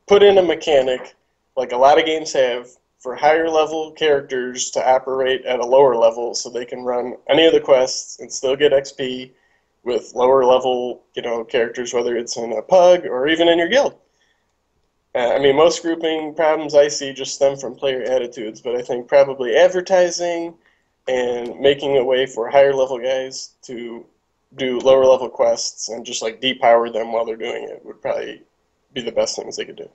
put in a mechanic, like a lot of games have, for higher level characters to operate at a lower level so they can run any of the quests and still get XP with lower level, characters, whether it's in a pug or even in your guild. I mean, most grouping problems I see just stem from player attitudes, but I think probably advertising and making a way for higher level guys to do lower level quests and just like depower them while they're doing it would probably be the best things they could do.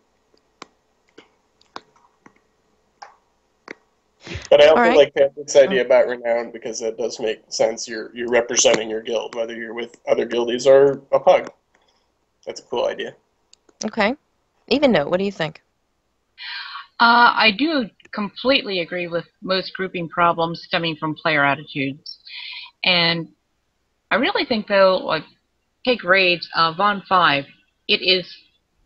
But I also like Patrick's idea about renown, because that does make sense. You're representing your guild, whether you're with other guildies or a pug. That's a cool idea. Okay. Evennote, what do you think? I do completely agree with most grouping problems stemming from player attitudes. And I really think, though, like, take raids, Von 5, it is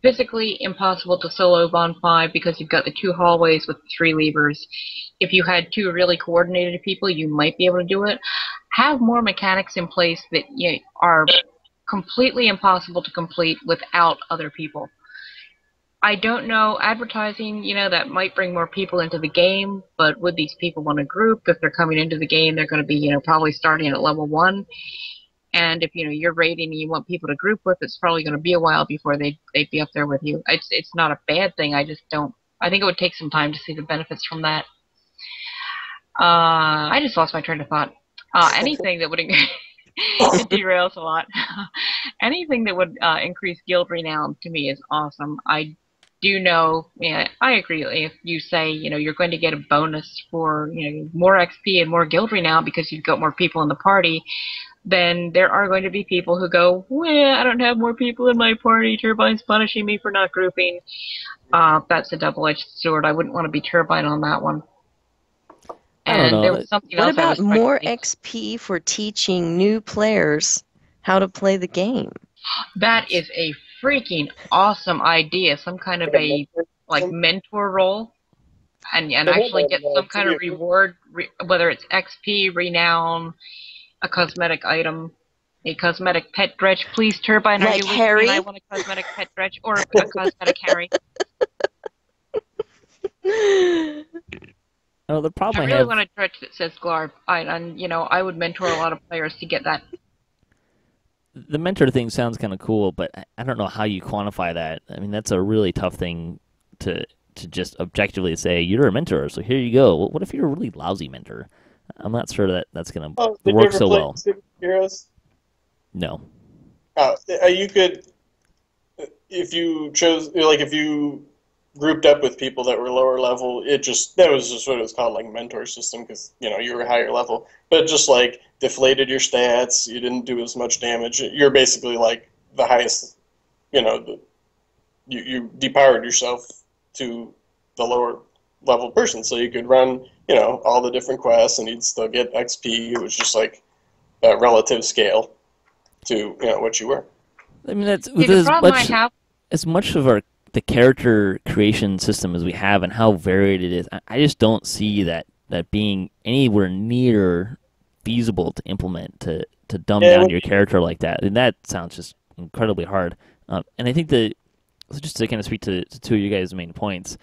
physically impossible to solo Von 5 because you've got the 2 hallways with 3 levers. If you had 2 really coordinated people, you might be able to do it. Have more mechanics in place that are completely impossible to complete without other people. I don't know, advertising, that might bring more people into the game, but would these people want to group? If they're coming into the game, they're going to be, probably starting at level 1. And if, you're raiding and you want people to group with, it's probably going to be a while before they'd be up there with you. It's not a bad thing. I think it would take some time to see the benefits from that. I just lost my train of thought. Anything that would it derails a lot. Anything that would increase guild renown to me is awesome. I do know, I agree. If you say, you're going to get a bonus for, more XP and more guild renown because you've got more people in the party, then there are going to be people who go, well, I don't have more people in my party. Turbine's punishing me for not grouping. That's a double-edged sword. I wouldn't want to be Turbine on that one. And there was something else. What about more XP for teaching new players how to play the game? That is a freaking awesome idea. Some kind of a mentor role, and actually get some kind of reward, whether it's XP, renown, a cosmetic item, a cosmetic pet dredge. Please, Turbine, like are you Harry? I want a cosmetic pet dredge or a cosmetic Harry. Oh, the problem I really want a dredge that says Glarb. I would mentor a lot of players to get that. the mentor thing sounds kind of cool, but I don't know how you quantify that. I mean, that's a really tough thing to just objectively say you're a mentor, so here you go. What if you're a really lousy mentor? I'm not sure that that's gonna Oh, did you work ever so play well. Heroes? No. Oh, you could, if you chose, like, if you grouped up with people that were lower level, that was just what it was called, like mentor system, because you were higher level, but it just like deflated your stats. You didn't do as much damage. You're basically like the highest, you know, the, you depowered yourself to the lower level person, so you could run, all the different quests, and you'd still get XP. It was just like a relative scale to what you were. I mean, that's See, with the problem I have, as much of the character creation system as we have and how varied it is. I just don't see that being anywhere near feasible to implement to dumb down your character like that. And that sounds just incredibly hard. And I think just to kind of speak to two of you guys' main points,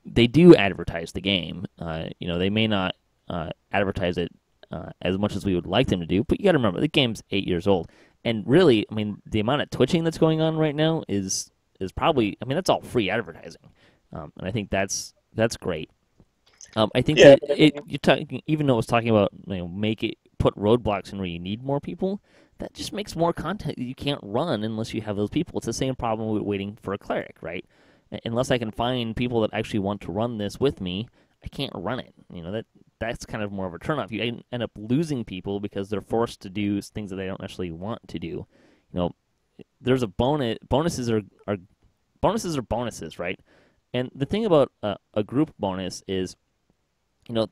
they do advertise the game. They may not advertise it as much as we would like them to do, but you got to remember the game's 8 years old, and really, I mean, the amount of twitching that's going on right now is probably, I mean, that's all free advertising, and I think that's great. I think that even though it was talking about put roadblocks in where you need more people, that just makes more content that you can't run unless you have those people. It's the same problem with waiting for a cleric, right? Unless I can find people that actually want to run this with me, I can't run it. That's kind of more of a turnoff. You end up losing people because they're forced to do things that they don't actually want to do. There's a bonus. Bonuses are bonuses, right? And the thing about a group bonus is,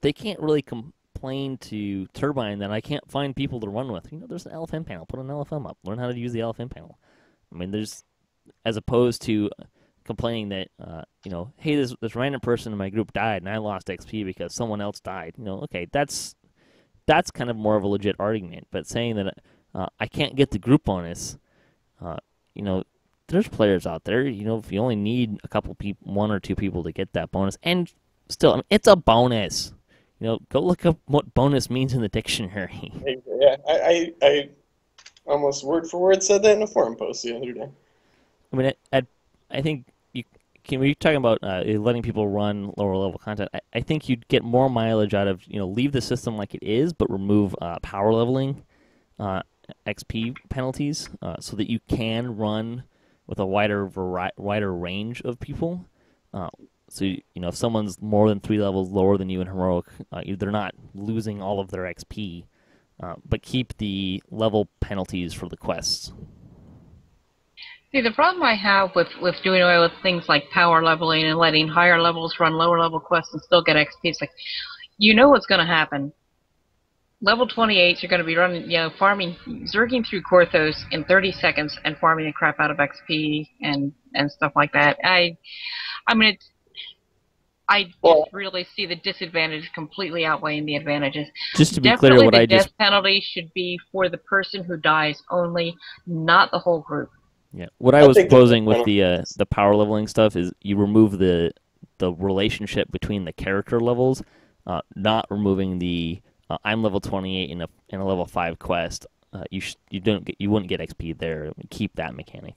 they can't really complain to Turbine that I can't find people to run with. There's an LFM panel. Put an LFM up. Learn how to use the LFM panel. I mean, as opposed to complaining that, hey, this random person in my group died and I lost XP because someone else died. Okay, that's kind of more of a legit argument. But saying that I can't get the group bonus, there's players out there. If you only need a couple people, one or two people to get that bonus, and still, I mean, it's a bonus. Go look up what bonus means in the dictionary. Yeah, I almost word for word said that in a forum post the other day. I mean, I think when you're talking about letting people run lower level content, I think you'd get more mileage out of leave the system like it is, but remove power leveling XP penalties so that you can run with a wider range of people. So if someone's more than 3 levels lower than you in heroic, they're not losing all of their XP, but keep the level penalties for the quests. See, the problem I have with doing away with things like power leveling and letting higher levels run lower level quests and still get XP, it's like, what's going to happen. Level 28s, you're going to be running, farming, zerging through Korthos in 30 seconds and farming the crap out of XP and stuff like that. I just really see the disadvantage completely outweighing the advantages. Just to be Definitely clear, what the death penalty should be for the person who dies only, not the whole group. Yeah, what I was proposing with the power leveling stuff is you remove the relationship between the character levels, not removing the I'm level 28 in a level 5 quest. You wouldn't get XP there. Keep that mechanic.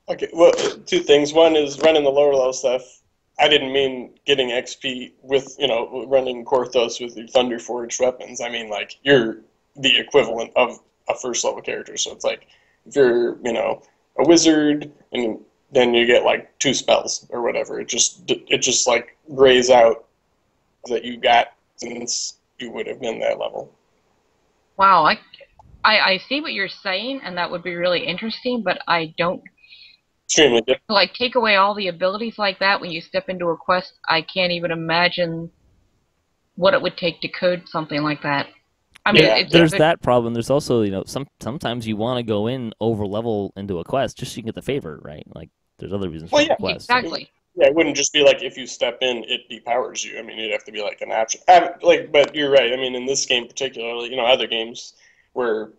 Okay, well, two things. One is running the lower level stuff. I didn't mean getting XP with running Korthos with your Thunder Forged weapons. I mean, like, you're the equivalent of a first level character. So it's like if you're a wizard, and then you get like 2 spells or whatever. It just like grays out that you got since you would have been that level. Wow, I see what you're saying, and that would be really interesting, but I don't. Extremely difficult. Like, take away all the abilities like that when you step into a quest. I can't even imagine what it would take to code something like that. I mean, there's that problem. There's also, sometimes you want to go in over level into a quest just so you can get the favor, right? Like, there's other reasons for the quest. Exactly. Yeah, it wouldn't just be like if you step in, it depowers you. I mean, it'd have to be like an option. But you're right. I mean, in this game particularly, other games where,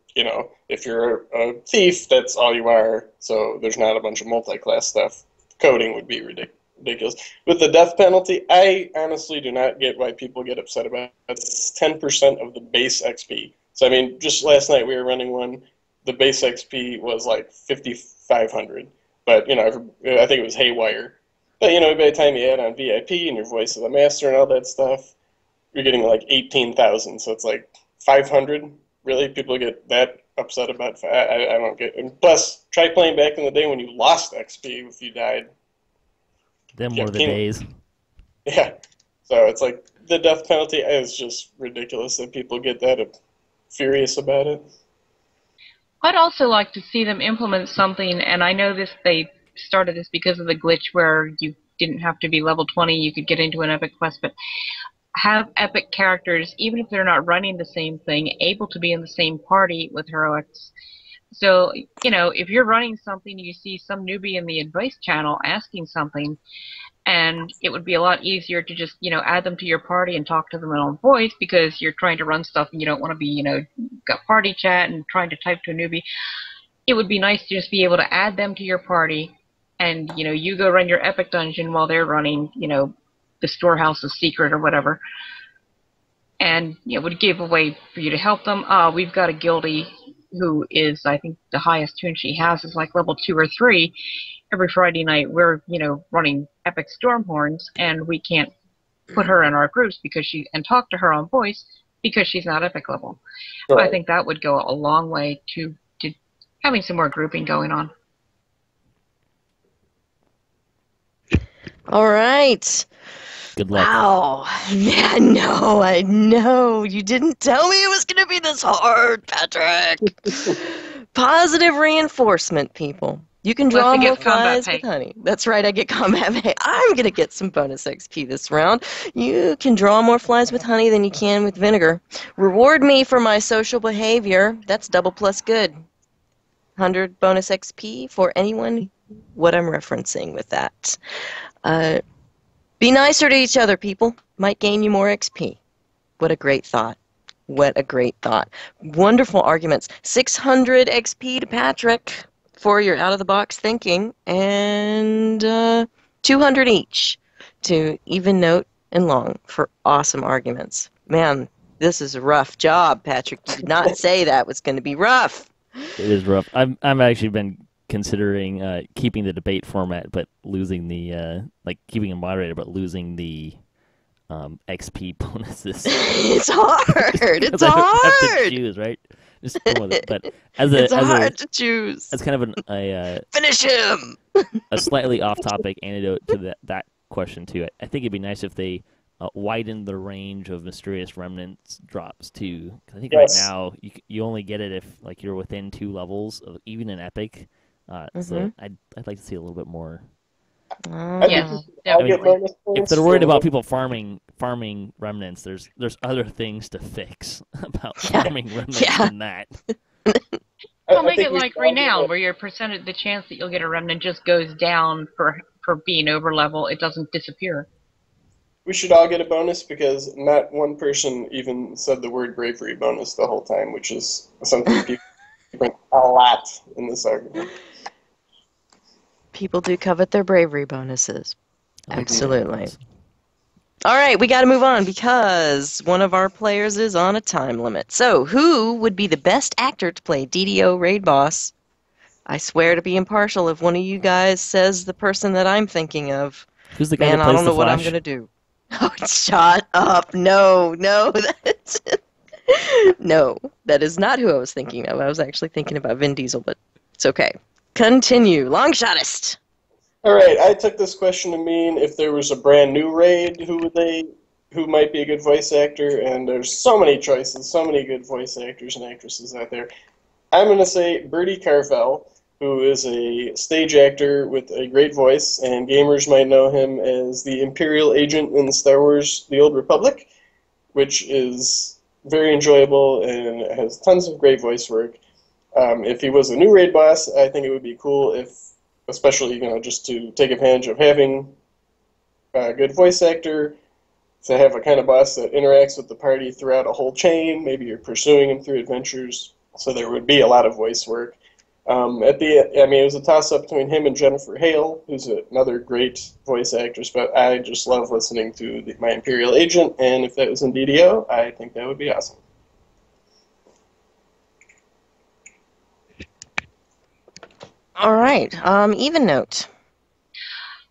if you're a thief, that's all you are. So there's not a bunch of multi-class stuff. Coding would be ridiculous. With the death penalty, I honestly do not get why people get upset about it. It's 10% of the base XP. So, I mean, just last night we were running one the base XP was like 5,500. But, you know, I think it was haywire. But, you know, by the time you add on VIP and your voice of the master and all that stuff, you're getting like 18,000. So it's like 500. Really? People get that upset about I don't get. And plus, try playing back in the day when you lost XP if you died. Them were the days. Yeah. So it's like the death penalty is just ridiculous that people get that furious about it. I'd also like to see them implement something, and I know they started this because of the glitch where you didn't have to be level 20, you could get into an epic quest, but have epic characters, even if they're not running the same thing, able to be in the same party with heroics. So, you know, if you're running something, you see some newbie in the advice channel asking something, and it would be a lot easier to just, you know, add them to your party and talk to them in on voice because you're trying to run stuff and you don't want to be, you know, got party chat and trying to type to a newbie. It would be nice to just be able to add them to your party and, you know, you go run your epic dungeon while they're running, you know, the storehouse's secret or whatever. And, you know, it would give a way for you to help them. We've got a guildie who is, I think the highest tune she has is like level 2 or 3. Every Friday night we're, you know, running epic Stormhorns, and we can't put her in our groups and talk to her on voice because she's not epic level. Right. I think that would go a long way to having some more grouping going on. All right. Good luck. Wow. Yeah, I know. You didn't tell me it was going to be this hard, Patrick. Positive reinforcement, people. You can draw more flies with honey. That's right, I get combat pay. I'm going to get some bonus XP this round. You can draw more flies with honey than you can with vinegar. Reward me for my social behavior. That's double plus good. 100 bonus XP for anyone what I'm referencing with that. Be nicer to each other, people. Might gain you more XP. What a great thought. What a great thought. Wonderful arguments. 600 XP to Patrick for your out-of-the-box thinking, and 200 each to Evennote and Long for awesome arguments. Man, this is a rough job, Patrick. You did not say that was going to be rough. It is rough. I've actually been considering keeping the debate format, but losing the keeping a moderator, but losing the XP bonuses. It's hard. It's I hard. have to choose, right? Just go with it. But it's hard to choose. As kind of finish him. A slightly off-topic antidote to that question too. I think it'd be nice if they widen the range of mysterious remnants drops too. 'Cause I think right now you only get it if like you're within 2 levels of even an epic. So I'd like to see a little bit more. Yeah, I mean, if they're worried about people farming remnants, there's other things to fix about farming remnants than that. I'll make it like Renown, where your the chance that you'll get a remnant just goes down for being over level. It doesn't disappear. We should all get a bonus because not one person even said the word bravery bonus the whole time, which is something people bring a lot in this argument. People do covet their bravery bonuses. Absolutely. All right, we got to move on because one of our players is on a time limit. So, who would be the best actor to play DDO Raid Boss? I swear to be impartial if one of you guys says the person that I'm thinking of. Who's the guy that plays the Flash? I don't know what I'm going to do. Oh, shut up. No. No, that is not who I was thinking of. I was actually thinking about Vin Diesel, but it's okay. Continue. Longshotist. All right, I took this question to mean if there was a brand new raid, who might be a good voice actor, and there's so many choices, so many good voice actors and actresses out there. I'm going to say Bertie Carvel, who is a stage actor with a great voice, and gamers might know him as the Imperial agent in Star Wars The Old Republic, which is very enjoyable and has tons of great voice work. If he was a new raid boss, I think it would be cool if, especially, just to take advantage of having a good voice actor, to have a kind of boss that interacts with the party throughout a whole chain. Maybe you're pursuing him through adventures, so there would be a lot of voice work. It was a toss-up between him and Jennifer Hale, who's another great voice actress, but I just love listening to my Imperial agent, and if that was in DDO, I think that would be awesome. All right. Evennote.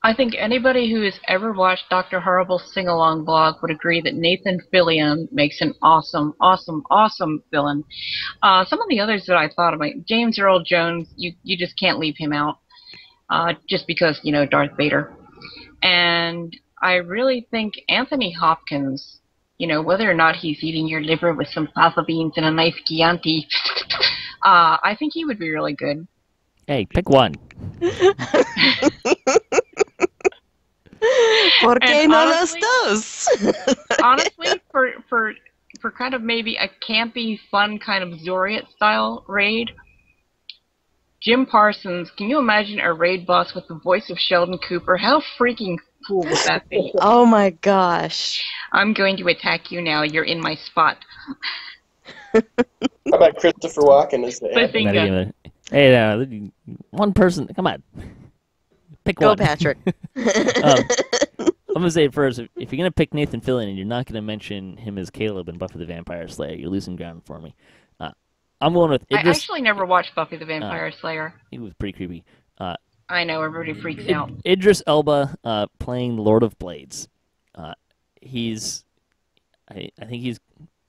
I think anybody who has ever watched Dr. Horrible's sing-along blog would agree that Nathan Fillion makes an awesome, awesome, awesome villain. Some of the others that I thought about, James Earl Jones, you just can't leave him out, just because, Darth Vader. And I really think Anthony Hopkins, whether or not he's eating your liver with some fava beans and a nice Chianti, I think he would be really good. Hey, pick one. ¿Por qué And no honestly- los dos? Honestly, for kind of maybe a campy, fun kind of Zoriat style raid, Jim Parsons, can you imagine a raid boss with the voice of Sheldon Cooper? How freaking cool would that be? Oh my gosh. I'm going to attack you now. You're in my spot. How about Christopher Walken as the But admin? think- Metagame. Hey, one person. Come on. Pick Go, one. Patrick. I'm going to say it first. If you're going to pick Nathan Fillion and you're not going to mention him as Caleb in Buffy the Vampire Slayer, you're losing ground for me. I'm going with I Idris. actually never watched Buffy the Vampire Slayer. He was pretty creepy. I know, everybody freaks out. Idris Elba playing Lord of Blades. I think he's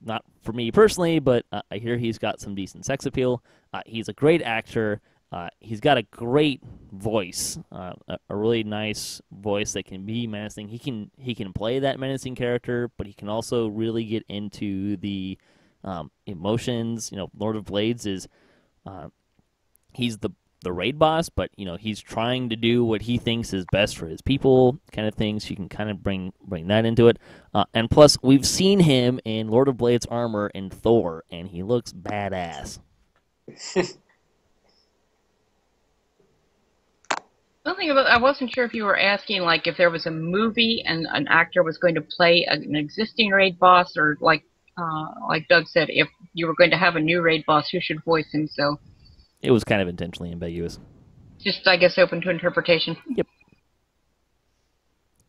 not for me personally, but I hear he's got some decent sex appeal. He's a great actor. He's got a great voice, a really nice voice that can be menacing. He can play that menacing character, but he can also really get into the emotions. Lord of Blades is he's the raid boss, but he's trying to do what he thinks is best for his people, kind of things. You can kind of bring that into it, and plus we've seen him in Lord of Blades armor in Thor, and he looks badass. One thing about, I wasn't sure if you were asking, like, if there was a movie and an actor was going to play an existing raid boss, or like Doug said, if you were going to have a new raid boss, who should voice him? So It was kind of intentionally ambiguous. just, I guess, open to interpretation. Yep.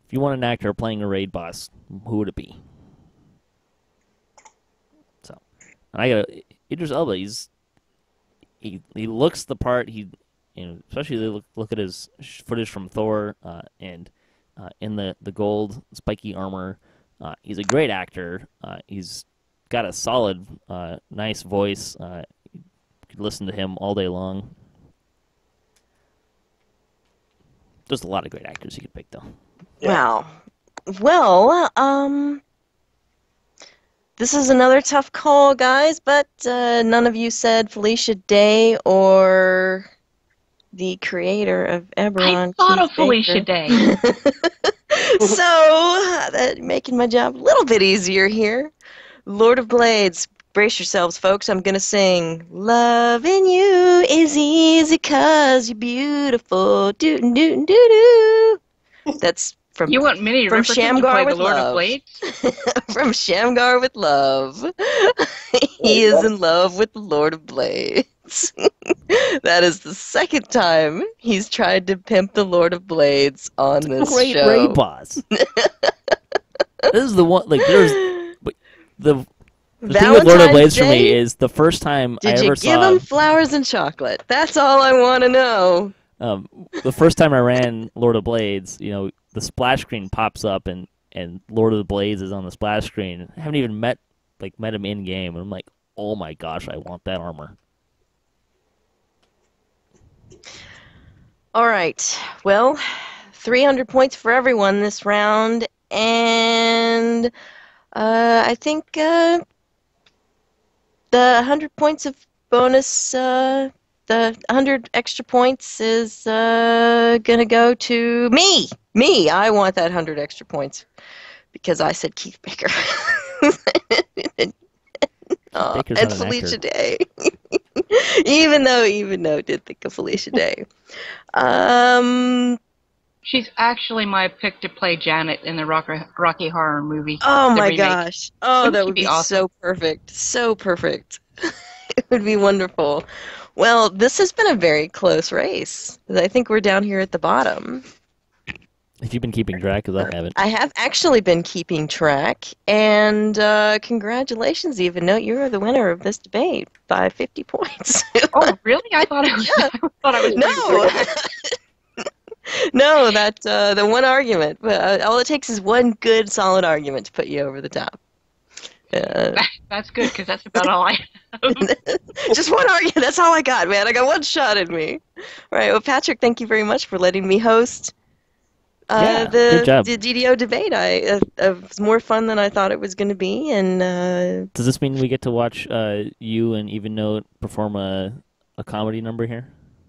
If you want an actor playing a raid boss, who would it be? So, and I got Idris Elba. He looks the part. Especially look at his footage from Thor and in the gold spiky armor. He's a great actor. He's got a solid, nice voice. You could listen to him all day long. There's a lot of great actors you could pick, though. Yeah. Wow. Well, this is another tough call, guys, but none of you said Felicia Day or the creator of Eberron. I thought of Keith Felicia Baker. Day. So, that making my job a little bit easier here. Lord of Blades, brace yourselves, folks. I'm going to sing, "Loving you is easy 'cause you're beautiful. Doo doo doo doo." That's from You want Minnie From Riperton to Shamgar play the with Lord Love. of Blades? from Shamgar with Love. He is in love with the Lord of Blades. That is the second time he's tried to pimp the Lord of Blades on this Great show. raid boss. This is the one. Like there's the thing with Lord of Valentine's Blades for me Day? is the first time Did I you ever give saw him flowers and chocolate? That's all I want to know. the first time I ran Lord of Blades. The splash screen pops up and Lord of the Blades is on the splash screen. I haven't even met him in game, and I'm like, oh my gosh, I want that armor. All right. Well, 300 points for everyone this round, and I think the 100 points of bonus, the 100 extra points is gonna go to me. Me, I want that 100 extra points because I said Keith Baker. Baker's And not an Felicia actor. Day. even though did think of Felicia Day. She's actually my pick to play Janet in the Rocky Horror movie. Oh the my remake. gosh. Oh, Wouldn't that she would be be awesome? so perfect. So perfect. It would be wonderful. Well, this has been a very close race. I think we're down here at the bottom. If you've been keeping track, because I haven't. I have actually been keeping track, and congratulations, Evennote. You are the winner of this debate by 50 points. Oh, really? I thought it was. Yeah. I thought I was. No, no, that the one argument. But all it takes is one good, solid argument to put you over the top. That's good because that's about all I have. Just one argument. That's all I got, man. I got one shot at me. All right. Well, Patrick, thank you very much for letting me host Yeah, good job. the DDO debate. It was more fun than I thought it was going to be, and Does this mean we get to watch you and Evennote perform a comedy number here?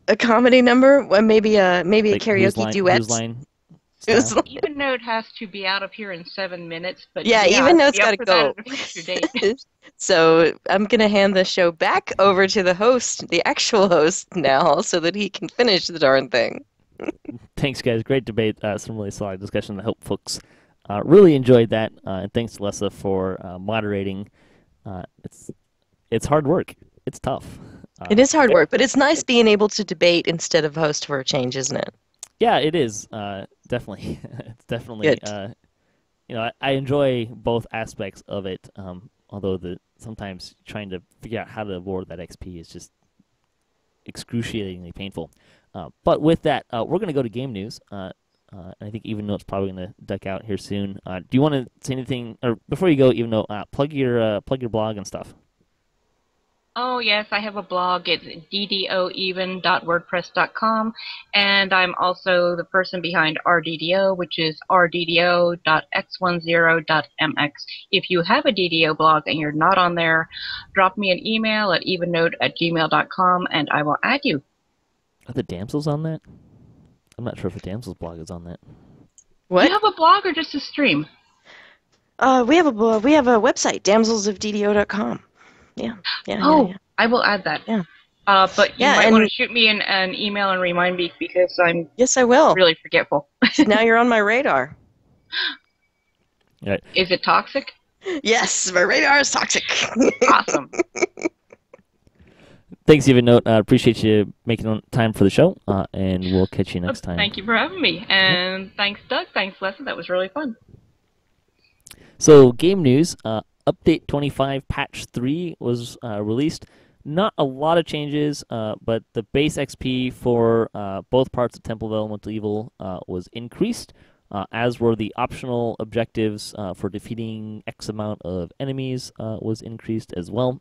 a comedy number, well, maybe a Like karaoke duet. Whose line? Whose style? line? Evennote has to be out of here in 7 minutes, but Yeah, yeah, Evennote's I'd be gotta up for that go. at a future date. So I'm gonna hand the show back over to the host, the actual host now, so that he can finish the darn thing. Thanks, guys. Great debate. Some really solid discussion. I hope folks really enjoyed that. And thanks to Lessah for moderating. It's hard work. It's tough. It is hard work, but it's nice being able to debate instead of host for a change, isn't it? Yeah, it is. Definitely. It's definitely. Good. I enjoy both aspects of it. Although sometimes trying to figure out how to award that XP is just excruciatingly painful. But with that, we're going to go to game news. I think Evennote's probably going to duck out here soon. Do you want to say anything, or before you go, Evennote, plug your blog and stuff? Oh, yes, I have a blog. It's ddoeven.wordpress.com, and I'm also the person behind RDDO, which is rddo.x10.mx. If you have a DDO blog and you're not on there, drop me an email at evennote@gmail.com, and I will add you. Are the damsels on that? I'm not sure if the damsels blog is on that. What? Do you have a blog or just a stream? We have a website, damselsofddo.com. Yeah. Oh, I will add that. Yeah. But you Yeah, might and- want to shoot me an email and remind me because I'm Yes, I will. really forgetful. Now you're on my radar. Right. Is it toxic? Yes, my radar is toxic. Awesome. Thanks, Evennote. Appreciate you making time for the show, and we'll catch you next time. Thank you for having me. And thanks, Doug. Thanks, Lessah. That was really fun. So, game news. Update 25 Patch 3 was released. Not a lot of changes, but the base XP for both parts of Temple of Elemental Evil was increased, as were the optional objectives for defeating X amount of enemies was increased as well.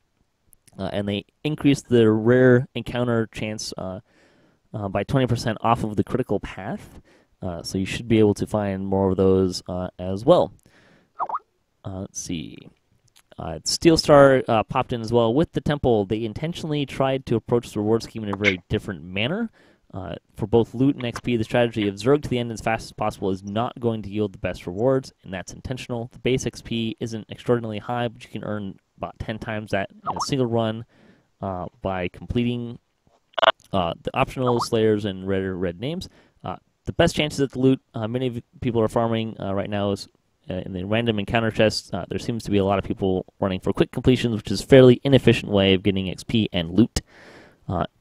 And they increased the rare encounter chance by 20% off of the critical path, so you should be able to find more of those as well. Let's see. Steel Star popped in as well. With the temple, they intentionally tried to approach the reward scheme in a very different manner. For both loot and XP, the strategy of Zerg to the end as fast as possible is not going to yield the best rewards, and that's intentional. The base XP isn't extraordinarily high, but you can earn about 10 times that in a single run by completing the optional Slayers and red names. The best chances at the loot many people are farming right now is in the random encounter chests. There seems to be a lot of people running for quick completions, which is a fairly inefficient way of getting XP and loot.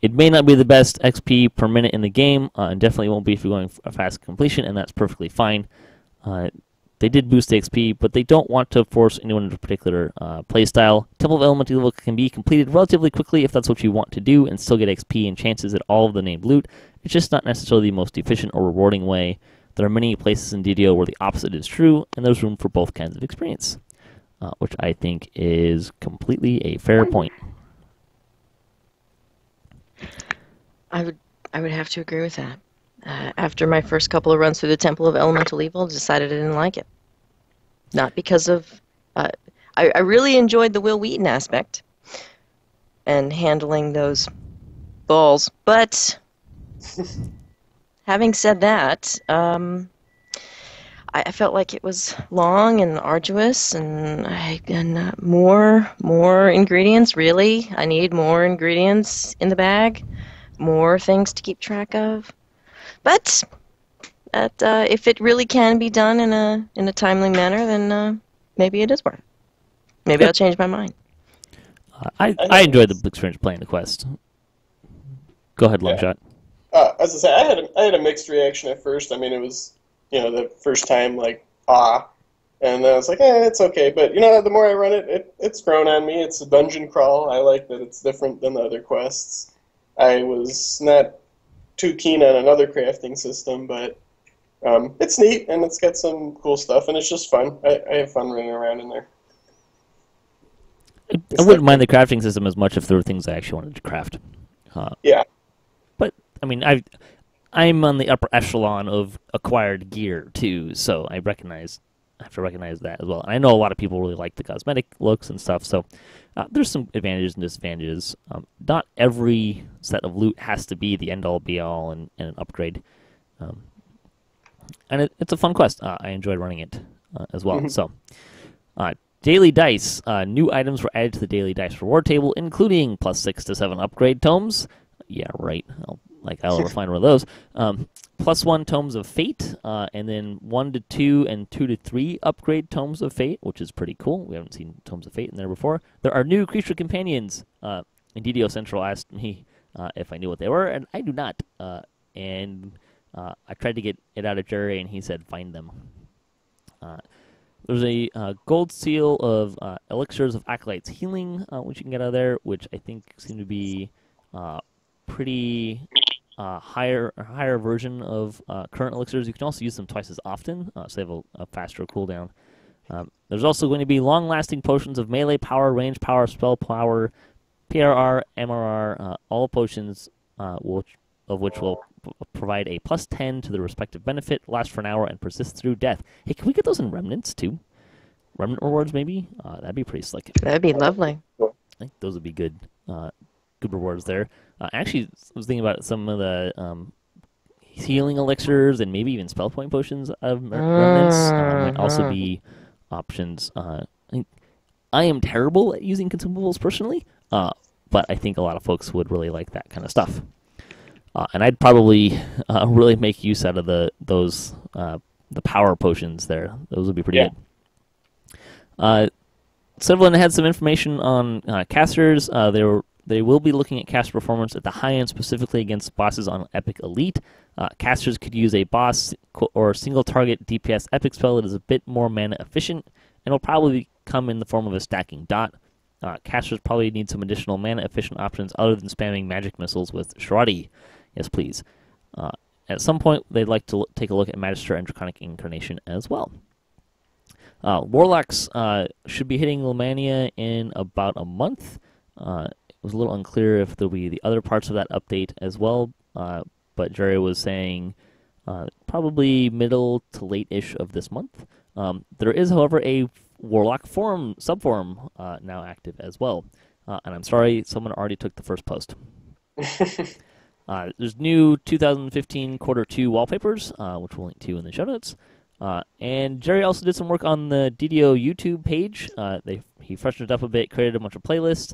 It may not be the best XP per minute in the game, and definitely won't be if you're going for a fast completion, and that's perfectly fine. They did boost the XP, but they don't want to force anyone into a particular playstyle. Temple of Elemental Evil can be completed relatively quickly if that's what you want to do, and still get XP and chances at all of the named loot. It's just not necessarily the most efficient or rewarding way. There are many places in DDO where the opposite is true, and there's room for both kinds of experience, which I think is completely a fair point. I would have to agree with that. After my first couple of runs through the Temple of Elemental Evil, I decided I didn't like it. Not because of... I really enjoyed the Will Wheaton aspect and handling those balls, but having said that, I felt like it was long and arduous, and more ingredients. Really, I need more ingredients in the bag, more things to keep track of. But if it really can be done in a timely manner, then maybe it is worth it. Maybe I'll change my mind. I enjoyed the experience playing the quest. Go ahead, Longshot. As I say, I had a mixed reaction at first. I mean, it was the first time, like, and then I was like, it's okay. But, the more I run it, it's grown on me. It's a dungeon crawl. I like that it's different than the other quests. I was not too keen on another crafting system, but it's neat, and it's got some cool stuff, and it's just fun. I have fun running around in there. I wouldn't mind the crafting system as much if there were things I actually wanted to craft. Yeah. But, I mean, I'm on the upper echelon of acquired gear, too, so I have to recognize that as well. And I know a lot of people really like the cosmetic looks and stuff, so there's some advantages and disadvantages. Not every set of loot has to be the end-all, be-all, and an upgrade. And it's a fun quest. I enjoyed running it as well. So, Daily Dice. New items were added to the Daily Dice reward table, including +6 to 7 upgrade tomes. Yeah, right. I'll ever find one of those. +1 tomes of Fate, and then 1 to 2 and 2 to 3 upgrade tomes of Fate, which is pretty cool. We haven't seen tomes of Fate in there before. There are new creature companions. And DDO Central asked me if I knew what they were, and I do not. I tried to get it out of Jerry, and he said find them. There's a gold seal of Elixirs of Acolyte's Healing, which you can get out of there, which I think seem to be pretty higher version of current elixirs. You can also use them twice as often, so they have a faster cooldown. There's also going to be long-lasting potions of melee power, range power, spell power, PRR, MRR, all potions of which will provide a +10 to the respective benefit, last for an hour, and persist through death. Hey, can we get those in Remnants, too? Remnant rewards, maybe? That'd be pretty slick. That'd be lovely. I think those would be good rewards there. Actually, I was thinking about some of the healing elixirs and maybe even spell point potions of Remnants might also be options. I am terrible at using consumables personally, but I think a lot of folks would really like that kind of stuff. And I'd probably really make use out of the power potions there. Those would be pretty good. Sevlin had some information on casters. They will be looking at cast performance at the high end, specifically against bosses on Epic Elite. Casters could use a boss or single target DPS epic spell that is a bit more mana efficient, and will probably come in the form of a stacking dot. Casters probably need some additional mana efficient options other than spamming magic missiles with Shirati. Yes, please. At some point, they'd like to take a look at Magister and Draconic Incarnation as well. Warlocks should be hitting Lomania in about a month. It was a little unclear if there'll be the other parts of that update as well, but Jerry was saying probably middle to late-ish of this month. There is, however, a Warlock subforum now active as well. And I'm sorry, someone already took the first post. There's new 2015 Quarter 2 wallpapers, which we'll link to in the show notes. And Jerry also did some work on the DDO YouTube page. He freshened it up a bit, created a bunch of playlists.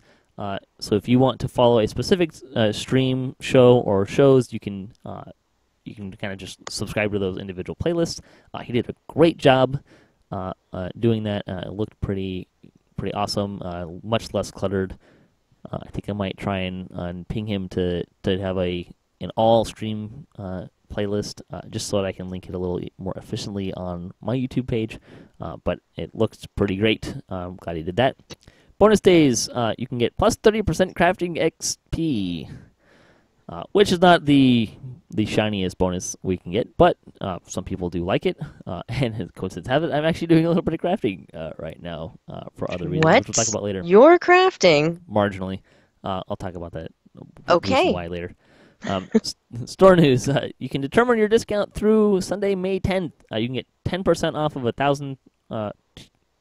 So if you want to follow a specific stream, show, or shows, you can kind of just subscribe to those individual playlists. He did a great job doing that. It looked pretty awesome, much less cluttered. I think I might try and ping him to have an all stream playlist, just so that I can link it a little more efficiently on my YouTube page. But it looks pretty great. I'm glad he did that. Bonus days, you can get plus 30% crafting XP, which is not the shiniest bonus we can get, but some people do like it. And coincidence have it, I'm actually doing a little bit of crafting right now for other reasons, which we'll talk about later. You're crafting? Marginally. I'll talk about that. Okay. Why later. Store news. You can determine your discount through Sunday, May 10th. You can get 10% off of 1,000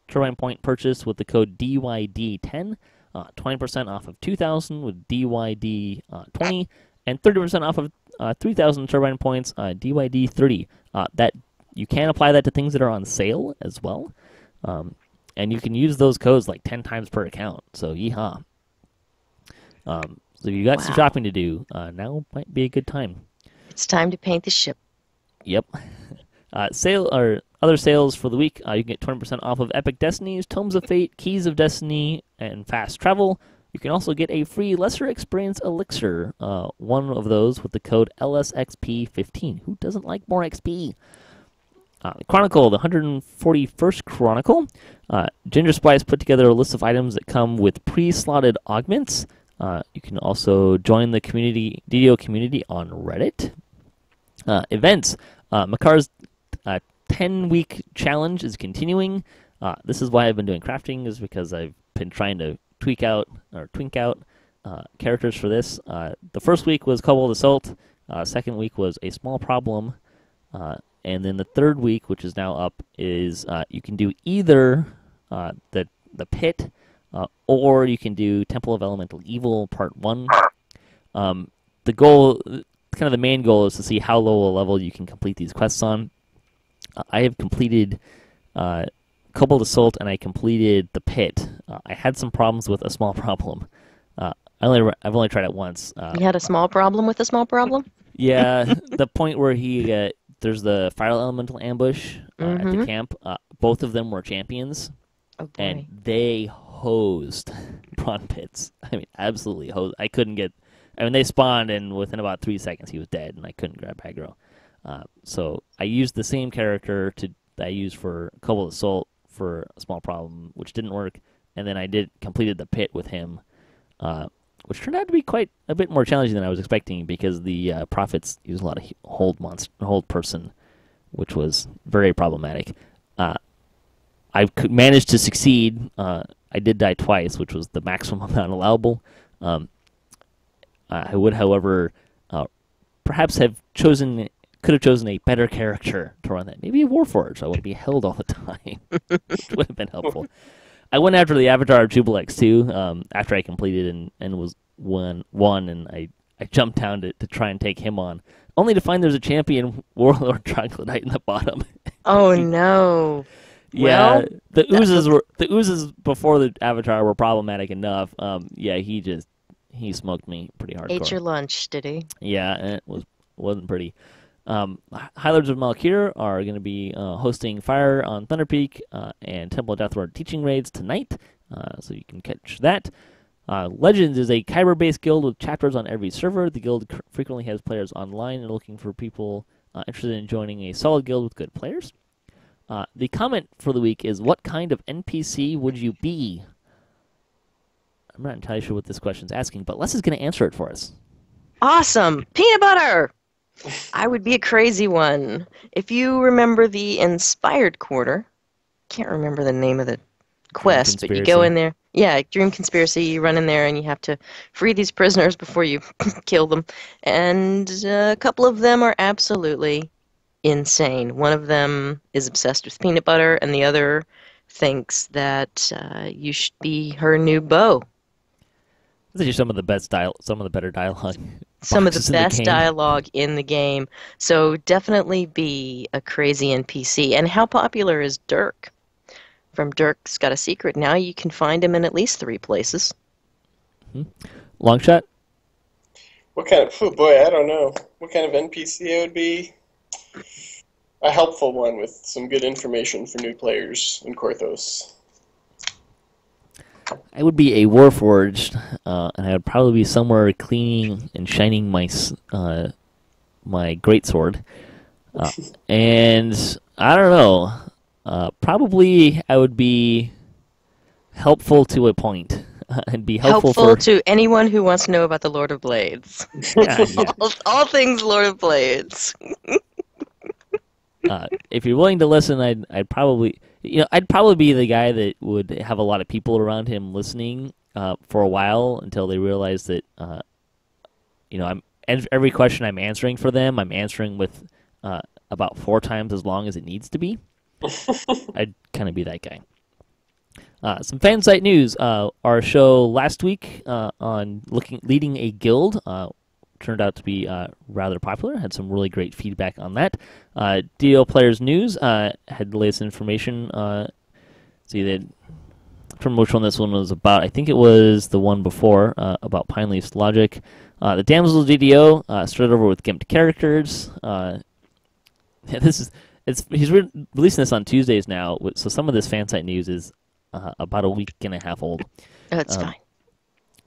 turbine point purchase with the code DYD10, 20% off of 2,000 with DYD20, and 30% off of 3,000 turbine points, DYD30. That you can apply that to things that are on sale as well, and you can use those codes like 10 times per account. So yeehaw! So if you got some shopping to do, now might be a good time. It's time to paint the ship. Yep. Sale or other sales for the week. You can get 20% off of Epic Destinies, Tomes of Fate, Keys of Destiny, and Fast Travel. You can also get a free Lesser Experience Elixir, one of those with the code LSXP15. Who doesn't like more XP? Chronicle, the 141st Chronicle. Ginger Splice put together a list of items that come with pre-slotted augments. You can also join the community DDO community on Reddit. Events. Makar's 10-week challenge is continuing. This is why I've been doing crafting, is because I've been trying to twink out characters for this. The first week was Kobold Assault. Second week was A Small Problem. And then the third week, which is now up, is you can do either the Pit, or you can do Temple of Elemental Evil Part 1. The goal, kind of the main goal, is to see how low a level you can complete these quests on. I have completed Kobold Assault, and I completed the Pit. I had some problems with A Small Problem. I've only tried it once. You had a small problem with a small problem? Yeah, the point where there's the Fire Elemental ambush at the camp. Both of them were champions, and they hosed Prawn Pits. I mean, absolutely hosed. They spawned, and within about 3 seconds he was dead, and I couldn't grab aggro. So I used the same character that I used for Kobold Assault for A Small Problem, which didn't work, and then I completed the Pit with him, which turned out to be quite a bit more challenging than I was expecting, because the Prophets use a lot of hold person, which was very problematic. I managed to succeed. I did die twice, which was the maximum amount allowable. I would, however, perhaps could have chosen a better character to run that. Maybe a Warforged. I wouldn't be held all the time, which would have been helpful. I went after the Avatar of Jubilex too, after I completed and was won, and I jumped down to try and take him on, only to find there's a champion Warlord Troglodyte in the bottom. Oh no. Yeah, Well, the oozes before the Avatar were problematic enough. Yeah, he smoked me pretty hardcore. Ate your lunch, did he? Yeah, and it wasn't pretty. High Lords of Malkir are going to be hosting Fire on Thunder Peak and Temple of Deathlord teaching raids tonight, so you can catch that. Legends is a Kyber-based guild with chapters on every server. The guild frequently has players online and looking for people interested in joining a solid guild with good players. The comment for the week is, what kind of NPC would you be? I'm not entirely sure what this question's asking, but Les is going to answer it for us. Awesome! Peanut butter! I would be a crazy one. If you remember the Inspired Quarter, can't remember the name of the quest, but you go in there. Yeah, Dream Conspiracy, you run in there and you have to free these prisoners before you kill them. And a couple of them are absolutely insane. One of them is obsessed with peanut butter, and the other thinks that you should be her new beau. These are some of the better dialogue. Some of the best dialogue in the game. So definitely be a crazy NPC. And how popular is Dirk? From Dirk's Got a Secret, now you can find him in at least 3 places. Longshot? What kind of... Oh boy, I don't know. What kind of NPC I would be? A helpful one with some good information for new players in Korthos. I would be a Warforged, and I would probably be somewhere cleaning and shining my greatsword. And I don't know. Probably I would be helpful to a point. And be helpful to anyone who wants to know about the Lord of Blades. Yeah. all things Lord of Blades. If you're willing to listen, I'd probably be the guy that would have a lot of people around him listening for a while until they realize that every question I'm answering for them, I'm answering with about 4 times as long as it needs to be. I'd kind of be that guy. Some fan site news. Our show last week on leading a guild turned out to be rather popular. Had some really great feedback on that. DDO Players News had the latest information. See that from which one this one was about. I think it was the one before about Pine Leaf's logic. The Damsel DDO started over with gimped characters. He's releasing this on Tuesdays now, so some of this fan site news is about a week and a half old. That's fine.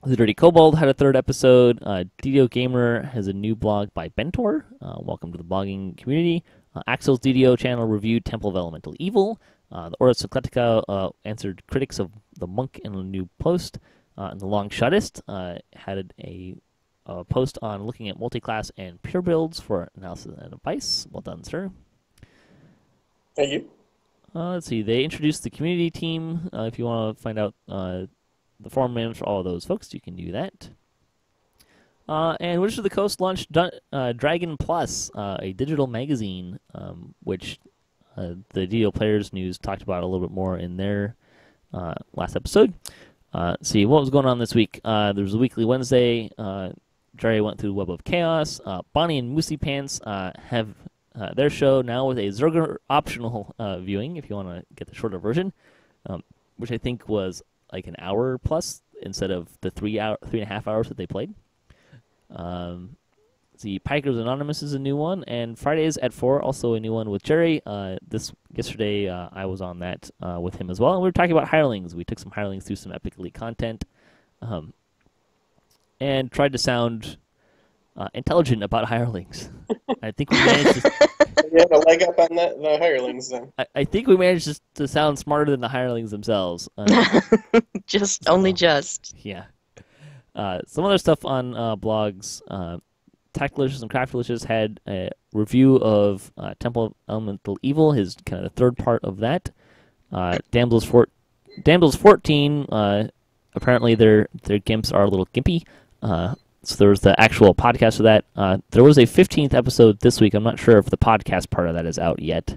The Dirty Kobold had a 3rd episode. DDO Gamer has a new blog by Bentor. Welcome to the blogging community. Axel's DDO channel reviewed Temple of Elemental Evil. The Ora Secletica answered critics of the Monk in a new post. And the Longshotist had a post on looking at multi-class and pure builds for analysis and advice. Well done, sir. Thank you. Let's see. They introduced the community team. If you want to find out the forum names for all of those folks, you can do that. And Wizards of the Coast launched Dragon Plus, a digital magazine, which the DDO Players News talked about a little bit more in their last episode. See, what was going on this week? There was a weekly Wednesday. Jerry went through the Web of Chaos. Bonnie and Moosey Pants have their show now with a Zerger optional viewing, if you want to get the shorter version, which I think was like an hour plus instead of the 3.5 hours that they played. The Pikers Anonymous is a new one, and Fridays at 4, also a new one with Jerry. Yesterday I was on that with him as well, and we were talking about hirelings. We took some hirelings through some Epic Elite content, and tried to sound intelligent about hirelings. I think we managed to... You have a leg up on the hirelings then. I think we managed to sound smarter than the hirelings themselves. Only just. Yeah. Some other stuff on blogs. Tactilicious and Craftilicious had a review of Temple of Elemental Evil, his kind of the third part of that. Damsels 14, apparently their gimps are a little gimpy. So there was the actual podcast of that. There was a 15th episode this week. I'm not sure if the podcast part of that is out yet.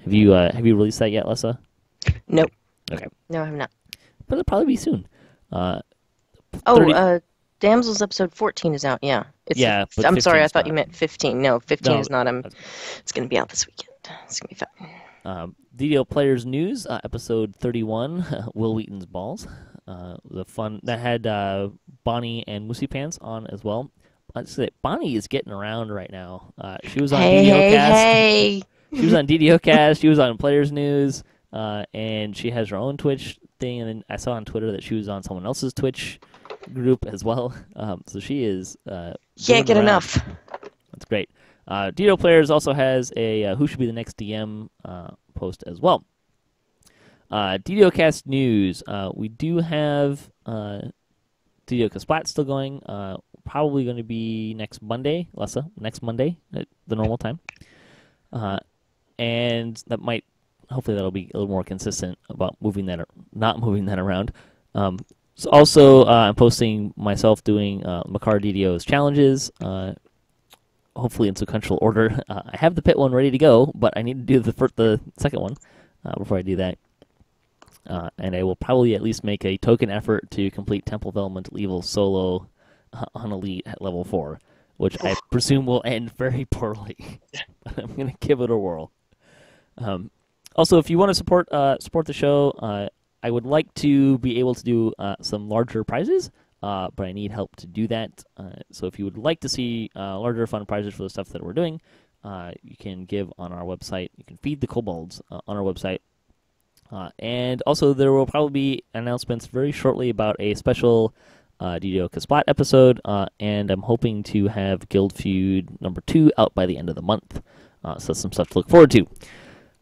Have you released that yet, Lessah? Nope. Okay. No, I'm not. But it'll probably be soon. Damsels episode 14 is out, yeah. I'm sorry, I thought you meant 15. No, 15 is not. It's going to be out this weekend. It's going to be fun. DDO Players News, episode 31, Will Wheaton's Balls. The fun that had Bonnie and Moosey Pants on as well. I'd say Bonnie is getting around right now. She was on DDOcast. Hey. She was on DDOcast. She was on Players News, and she has her own Twitch thing. And then I saw on Twitter that she was on someone else's Twitch group as well. So she is. Can't get enough. That's great. DDO Players also has a Who Should Be the Next DM post as well. DDOcast news. We do have DDOcast Splat still going. Probably going to be next Monday, Lessah, next Monday at the normal time. And that might, hopefully that'll be a little more consistent about moving that, or not moving that around. So also, I'm posting myself doing Makar DDO's challenges, hopefully in sequential order. I have the pit one ready to go, but I need to do the second one before I do that. And I will probably at least make a token effort to complete Temple of Elemental Evil solo on Elite at level 4, which I presume will end very poorly. I'm going to give it a whirl. Also, if you want to support the show, I would like to be able to do some larger prizes, but I need help to do that. So if you would like to see larger fun prizes for the stuff that we're doing, you can give on our website. You can feed the kobolds on our website. And also, there will probably be announcements very shortly about a special DDO Splat episode, and I'm hoping to have Guild Feud number 2 out by the end of the month. So that's some stuff to look forward to.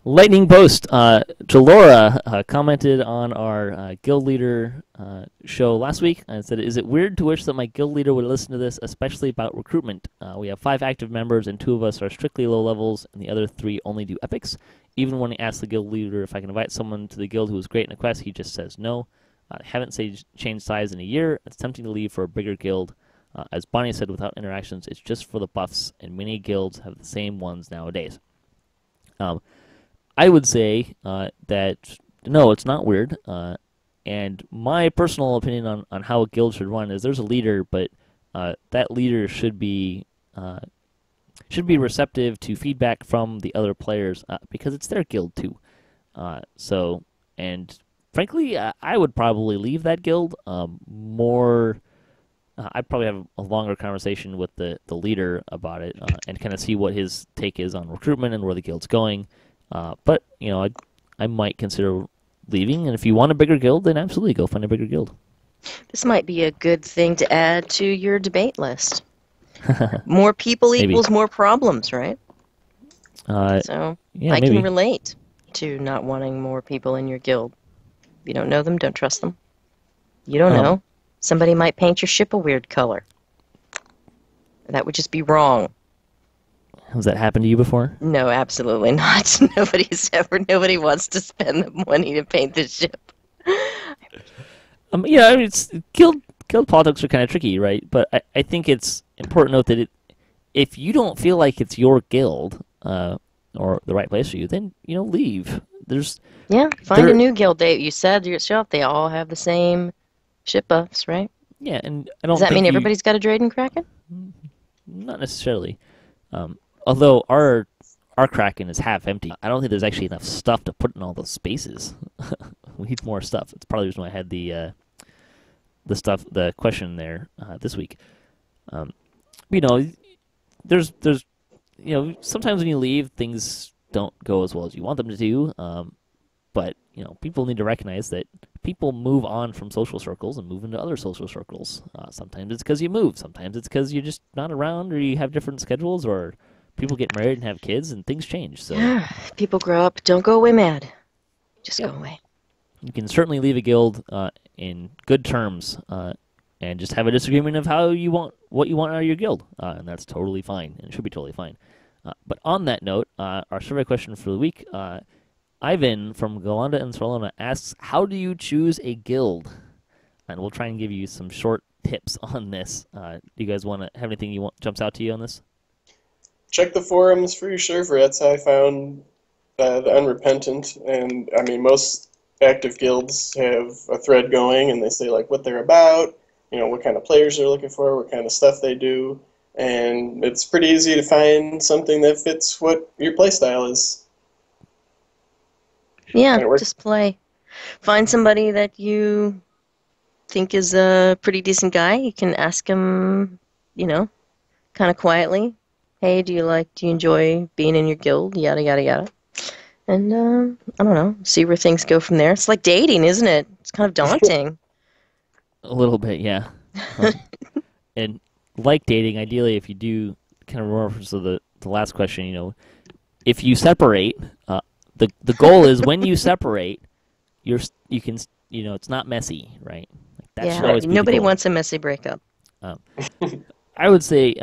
Lightning Post. Jalora commented on our Guild Leader show last week and said, "Is it weird to wish that my Guild Leader would listen to this, especially about recruitment? We have 5 active members, and 2 of us are strictly low levels, and the other 3 only do epics. Even when I ask the Guild Leader if I can invite someone to the Guild who is great in a quest, he just says no. I haven't changed size in a year. It's tempting to leave for a bigger Guild. As Bonnie said, without interactions, it's just for the buffs, and many guilds have the same ones nowadays." I would say that, no, it's not weird. And my personal opinion on how a guild should run is there's a leader, but that leader should be receptive to feedback from the other players because it's their guild too. And frankly, I would probably leave that guild I'd probably have a longer conversation with the leader about it and kind of see what his take is on recruitment and where the guild's going. But, I might consider leaving, and if you want a bigger guild, then absolutely go find a bigger guild. This might be a good thing to add to your debate list. More people equals more problems, right? So Yeah, I maybe. can relate to not wanting more people in your guild. If you don't know them, don't trust them. You don't know. Somebody might paint your ship a weird color. That would just be wrong. Has that happened to you before? No, absolutely not. Nobody wants to spend the money to paint the ship. Yeah, I mean, guild politics are kind of tricky, right? But I think it's important to note that if you don't feel like it's your guild or the right place for you, then leave. Find a new guild. You said yourself they all have the same ship buffs, right? Yeah, and I don't Does that think mean everybody's got a Drayden Kraken? not necessarily. Although our Kraken is half empty, I don't think there's actually enough stuff to put in all those spaces. We need more stuff. It's probably the reason why I had the question there this week. There's sometimes when you leave, things don't go as well as you want them to do. But people need to recognize that people move on from social circles and move into other social circles. Sometimes it's because you move. Sometimes it's because you're just not around, or you have different schedules, or people get married and have kids, and things change. So people grow up. Don't go away mad. Just go away. You can certainly leave a guild in good terms, and just have a disagreement of what you want out of your guild, and that's totally fine, and it should be totally fine. But on that note, our survey question for the week. Ivan from Galanda and Solana asks, how do you choose a guild? And we'll try and give you some short tips on this. Do you guys want to have anything jumps out to you on this? Check the forums for your server. That's how I found the Unrepentant. And, I mean, most active guilds have a thread going, and they say, like, what they're about, what kind of players they're looking for, what kind of stuff they do. And it's pretty easy to find something that fits what your playstyle is. Yeah, just play. Find somebody that you think is a pretty decent guy. You can ask him, kind of quietly, hey, do you enjoy being in your guild? Yada, yada, yada. And, I don't know, see where things go from there. It's like dating, isn't it? It's kind of daunting. A little bit, yeah. And like dating, ideally, if you do kind of reference to the last question, if you separate, the goal is when you separate, you can it's not messy, right? That should always be nobody the goal. wants a messy breakup. I would say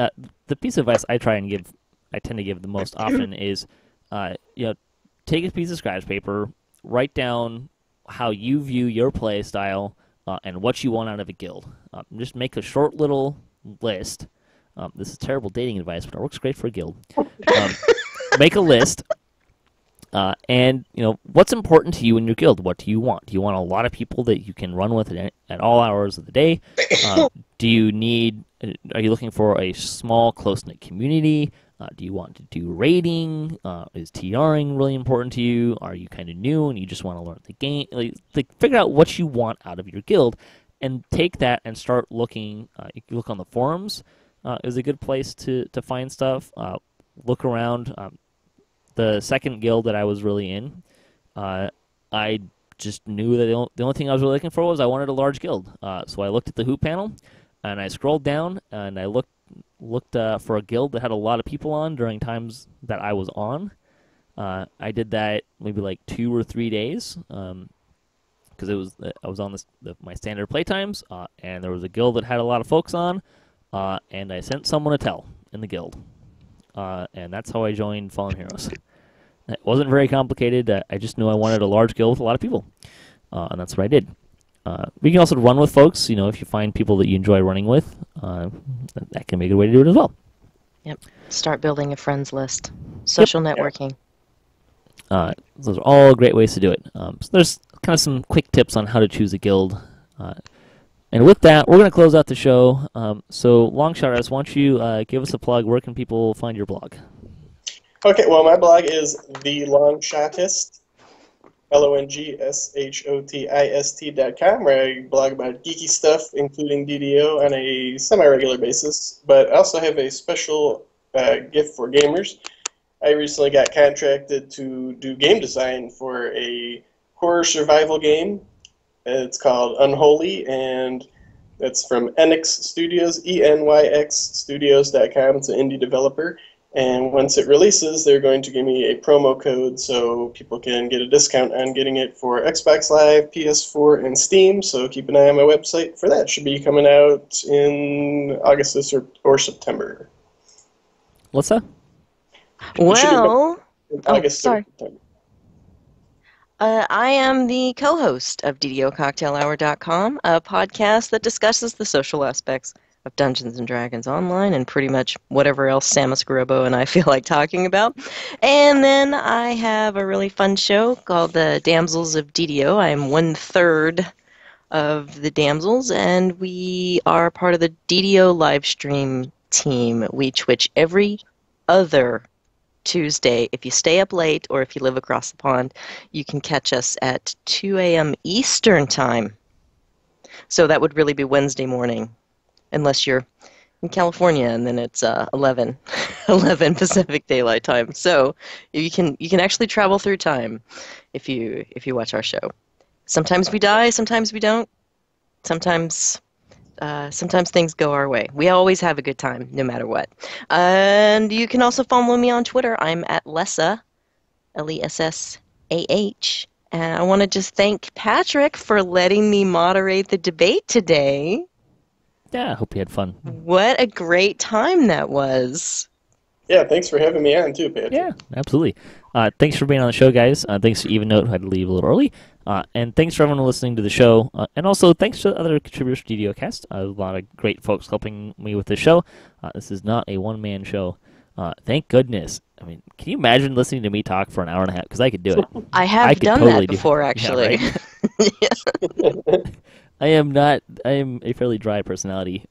the piece of advice I tend to give the most often is, take a piece of scratch paper, write down how you view your play style and what you want out of a guild. Just make a short little list. This is terrible dating advice, but it works great for a guild. Make a list. And what's important to you in your guild? What do you want? Do you want a lot of people that you can run with at all hours of the day? Are you looking for a small, close-knit community? Do you want to do raiding? Is TRing really important to you? Are you kind of new and you just want to learn the game? Like figure out what you want out of your guild, and take that and start looking. You can look on the forums. Is a good place to find stuff. Look around. The second guild that I was really in, I just knew that the only thing I was really looking for was I wanted a large guild. So I looked at the Who panel, and I scrolled down, and I looked for a guild that had a lot of people on during times that I was on. I did that maybe like 2 or 3 days, because I was on my standard playtimes, and there was a guild that had a lot of folks on, and I sent someone a tell in the guild. And that's how I joined Fallen Heroes. It wasn't very complicated. I just knew I wanted a large guild with a lot of people, and that's what I did. We can also run with folks. If you find people that you enjoy running with, that can be a good way to do it as well. Yep. Start building a friends list. Social networking. Those are all great ways to do it. So there's kind of some quick tips on how to choose a guild. And with that, we're going to close out the show. So, Longshotist, why don't you give us a plug? Where can people find your blog? Okay, well, my blog is The Longshotist, LONGSHOTIST.com, where I blog about geeky stuff, including DDO, on a semi-regular basis. But I also have a special gift for gamers. I recently got contracted to do game design for a horror survival game. It's called Unholy, and it's from Enix Studios, ENYX Studios.com. It's an indie developer. And once it releases, they're going to give me a promo code so people can get a discount on getting it for Xbox Live, PS4, and Steam. So keep an eye on my website for that. It should be coming out in August or September. Lessah? Well, August or sorry. September. I am the co-host of DDOCocktailHour.com, a podcast that discusses the social aspects of Dungeons & Dragons Online and pretty much whatever else Samus Grobo and I feel like talking about. And then I have a really fun show called the Damsels of DDO. I am 1/3 of the Damsels, and we are part of the DDO live stream team. We twitch every other Tuesday. If you stay up late or if you live across the pond, you can catch us at 2 a.m. Eastern Time. So that would really be Wednesday morning, unless you're in California, and then it's 11 Pacific Daylight Time. So you can actually travel through time if you watch our show. Sometimes we die, sometimes we don't. Sometimes things go our way. We always have a good time, no matter what. And you can also follow me on Twitter. I'm at Lessah, Lessah. And I want to just thank Patrick for letting me moderate the debate today. Yeah, I hope you had fun. What a great time that was. Yeah, thanks for having me on, too, Patrick. Yeah, absolutely. Thanks for being on the show, guys. Thanks to Evennote, who had to leave a little early. And thanks for everyone listening to the show. And also, thanks to other contributors to DDOcast. A lot of great folks helping me with the show. This is not a one-man show. Thank goodness. I mean, can you imagine listening to me talk for an hour and a half? Because I could do it. I have done totally that before, actually. Yeah, right? I am a fairly dry personality,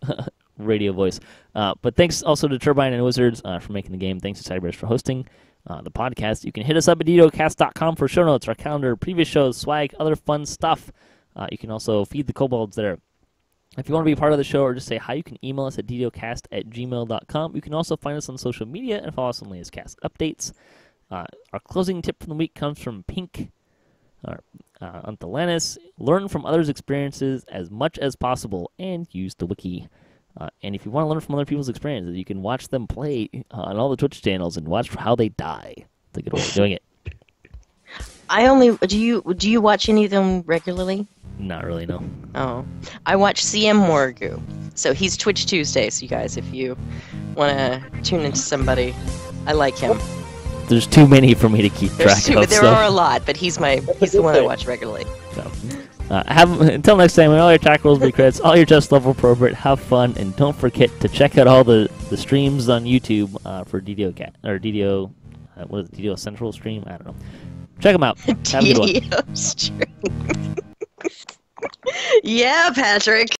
radio voice. But thanks also to Turbine and Wizards for making the game. Thanks to Cyberus for hosting the podcast. You can hit us up at DDOcast.com for show notes, our calendar, previous shows, swag, other fun stuff. You can also feed the kobolds there. If you want to be part of the show or just say hi, you can email us at ddocast@gmail.com. You can also find us on social media and follow us on latest cast updates. Our closing tip from the week comes from Pink. Antalanis, learn from others' experiences as much as possible and use the wiki. And if you want to learn from other people's experiences, you can watch them play on all the Twitch channels and watch how they die. It's a good way of doing it. Do you watch any of them regularly? Not really, no. Oh, I watch CM Morgu. So he's Twitch Tuesdays, you guys, if you want to tune into somebody. I like him. There's too many for me to keep track of. There are a lot, but he's the one I watch regularly. So, until next time, all your attack rolls be crits, all your test level appropriate, have fun, and don't forget to check out all the streams on YouTube for DDO or DDO, what is it, DDO Central stream? I don't know. Check them out. Have a good one. DDO stream. Yeah, Patrick.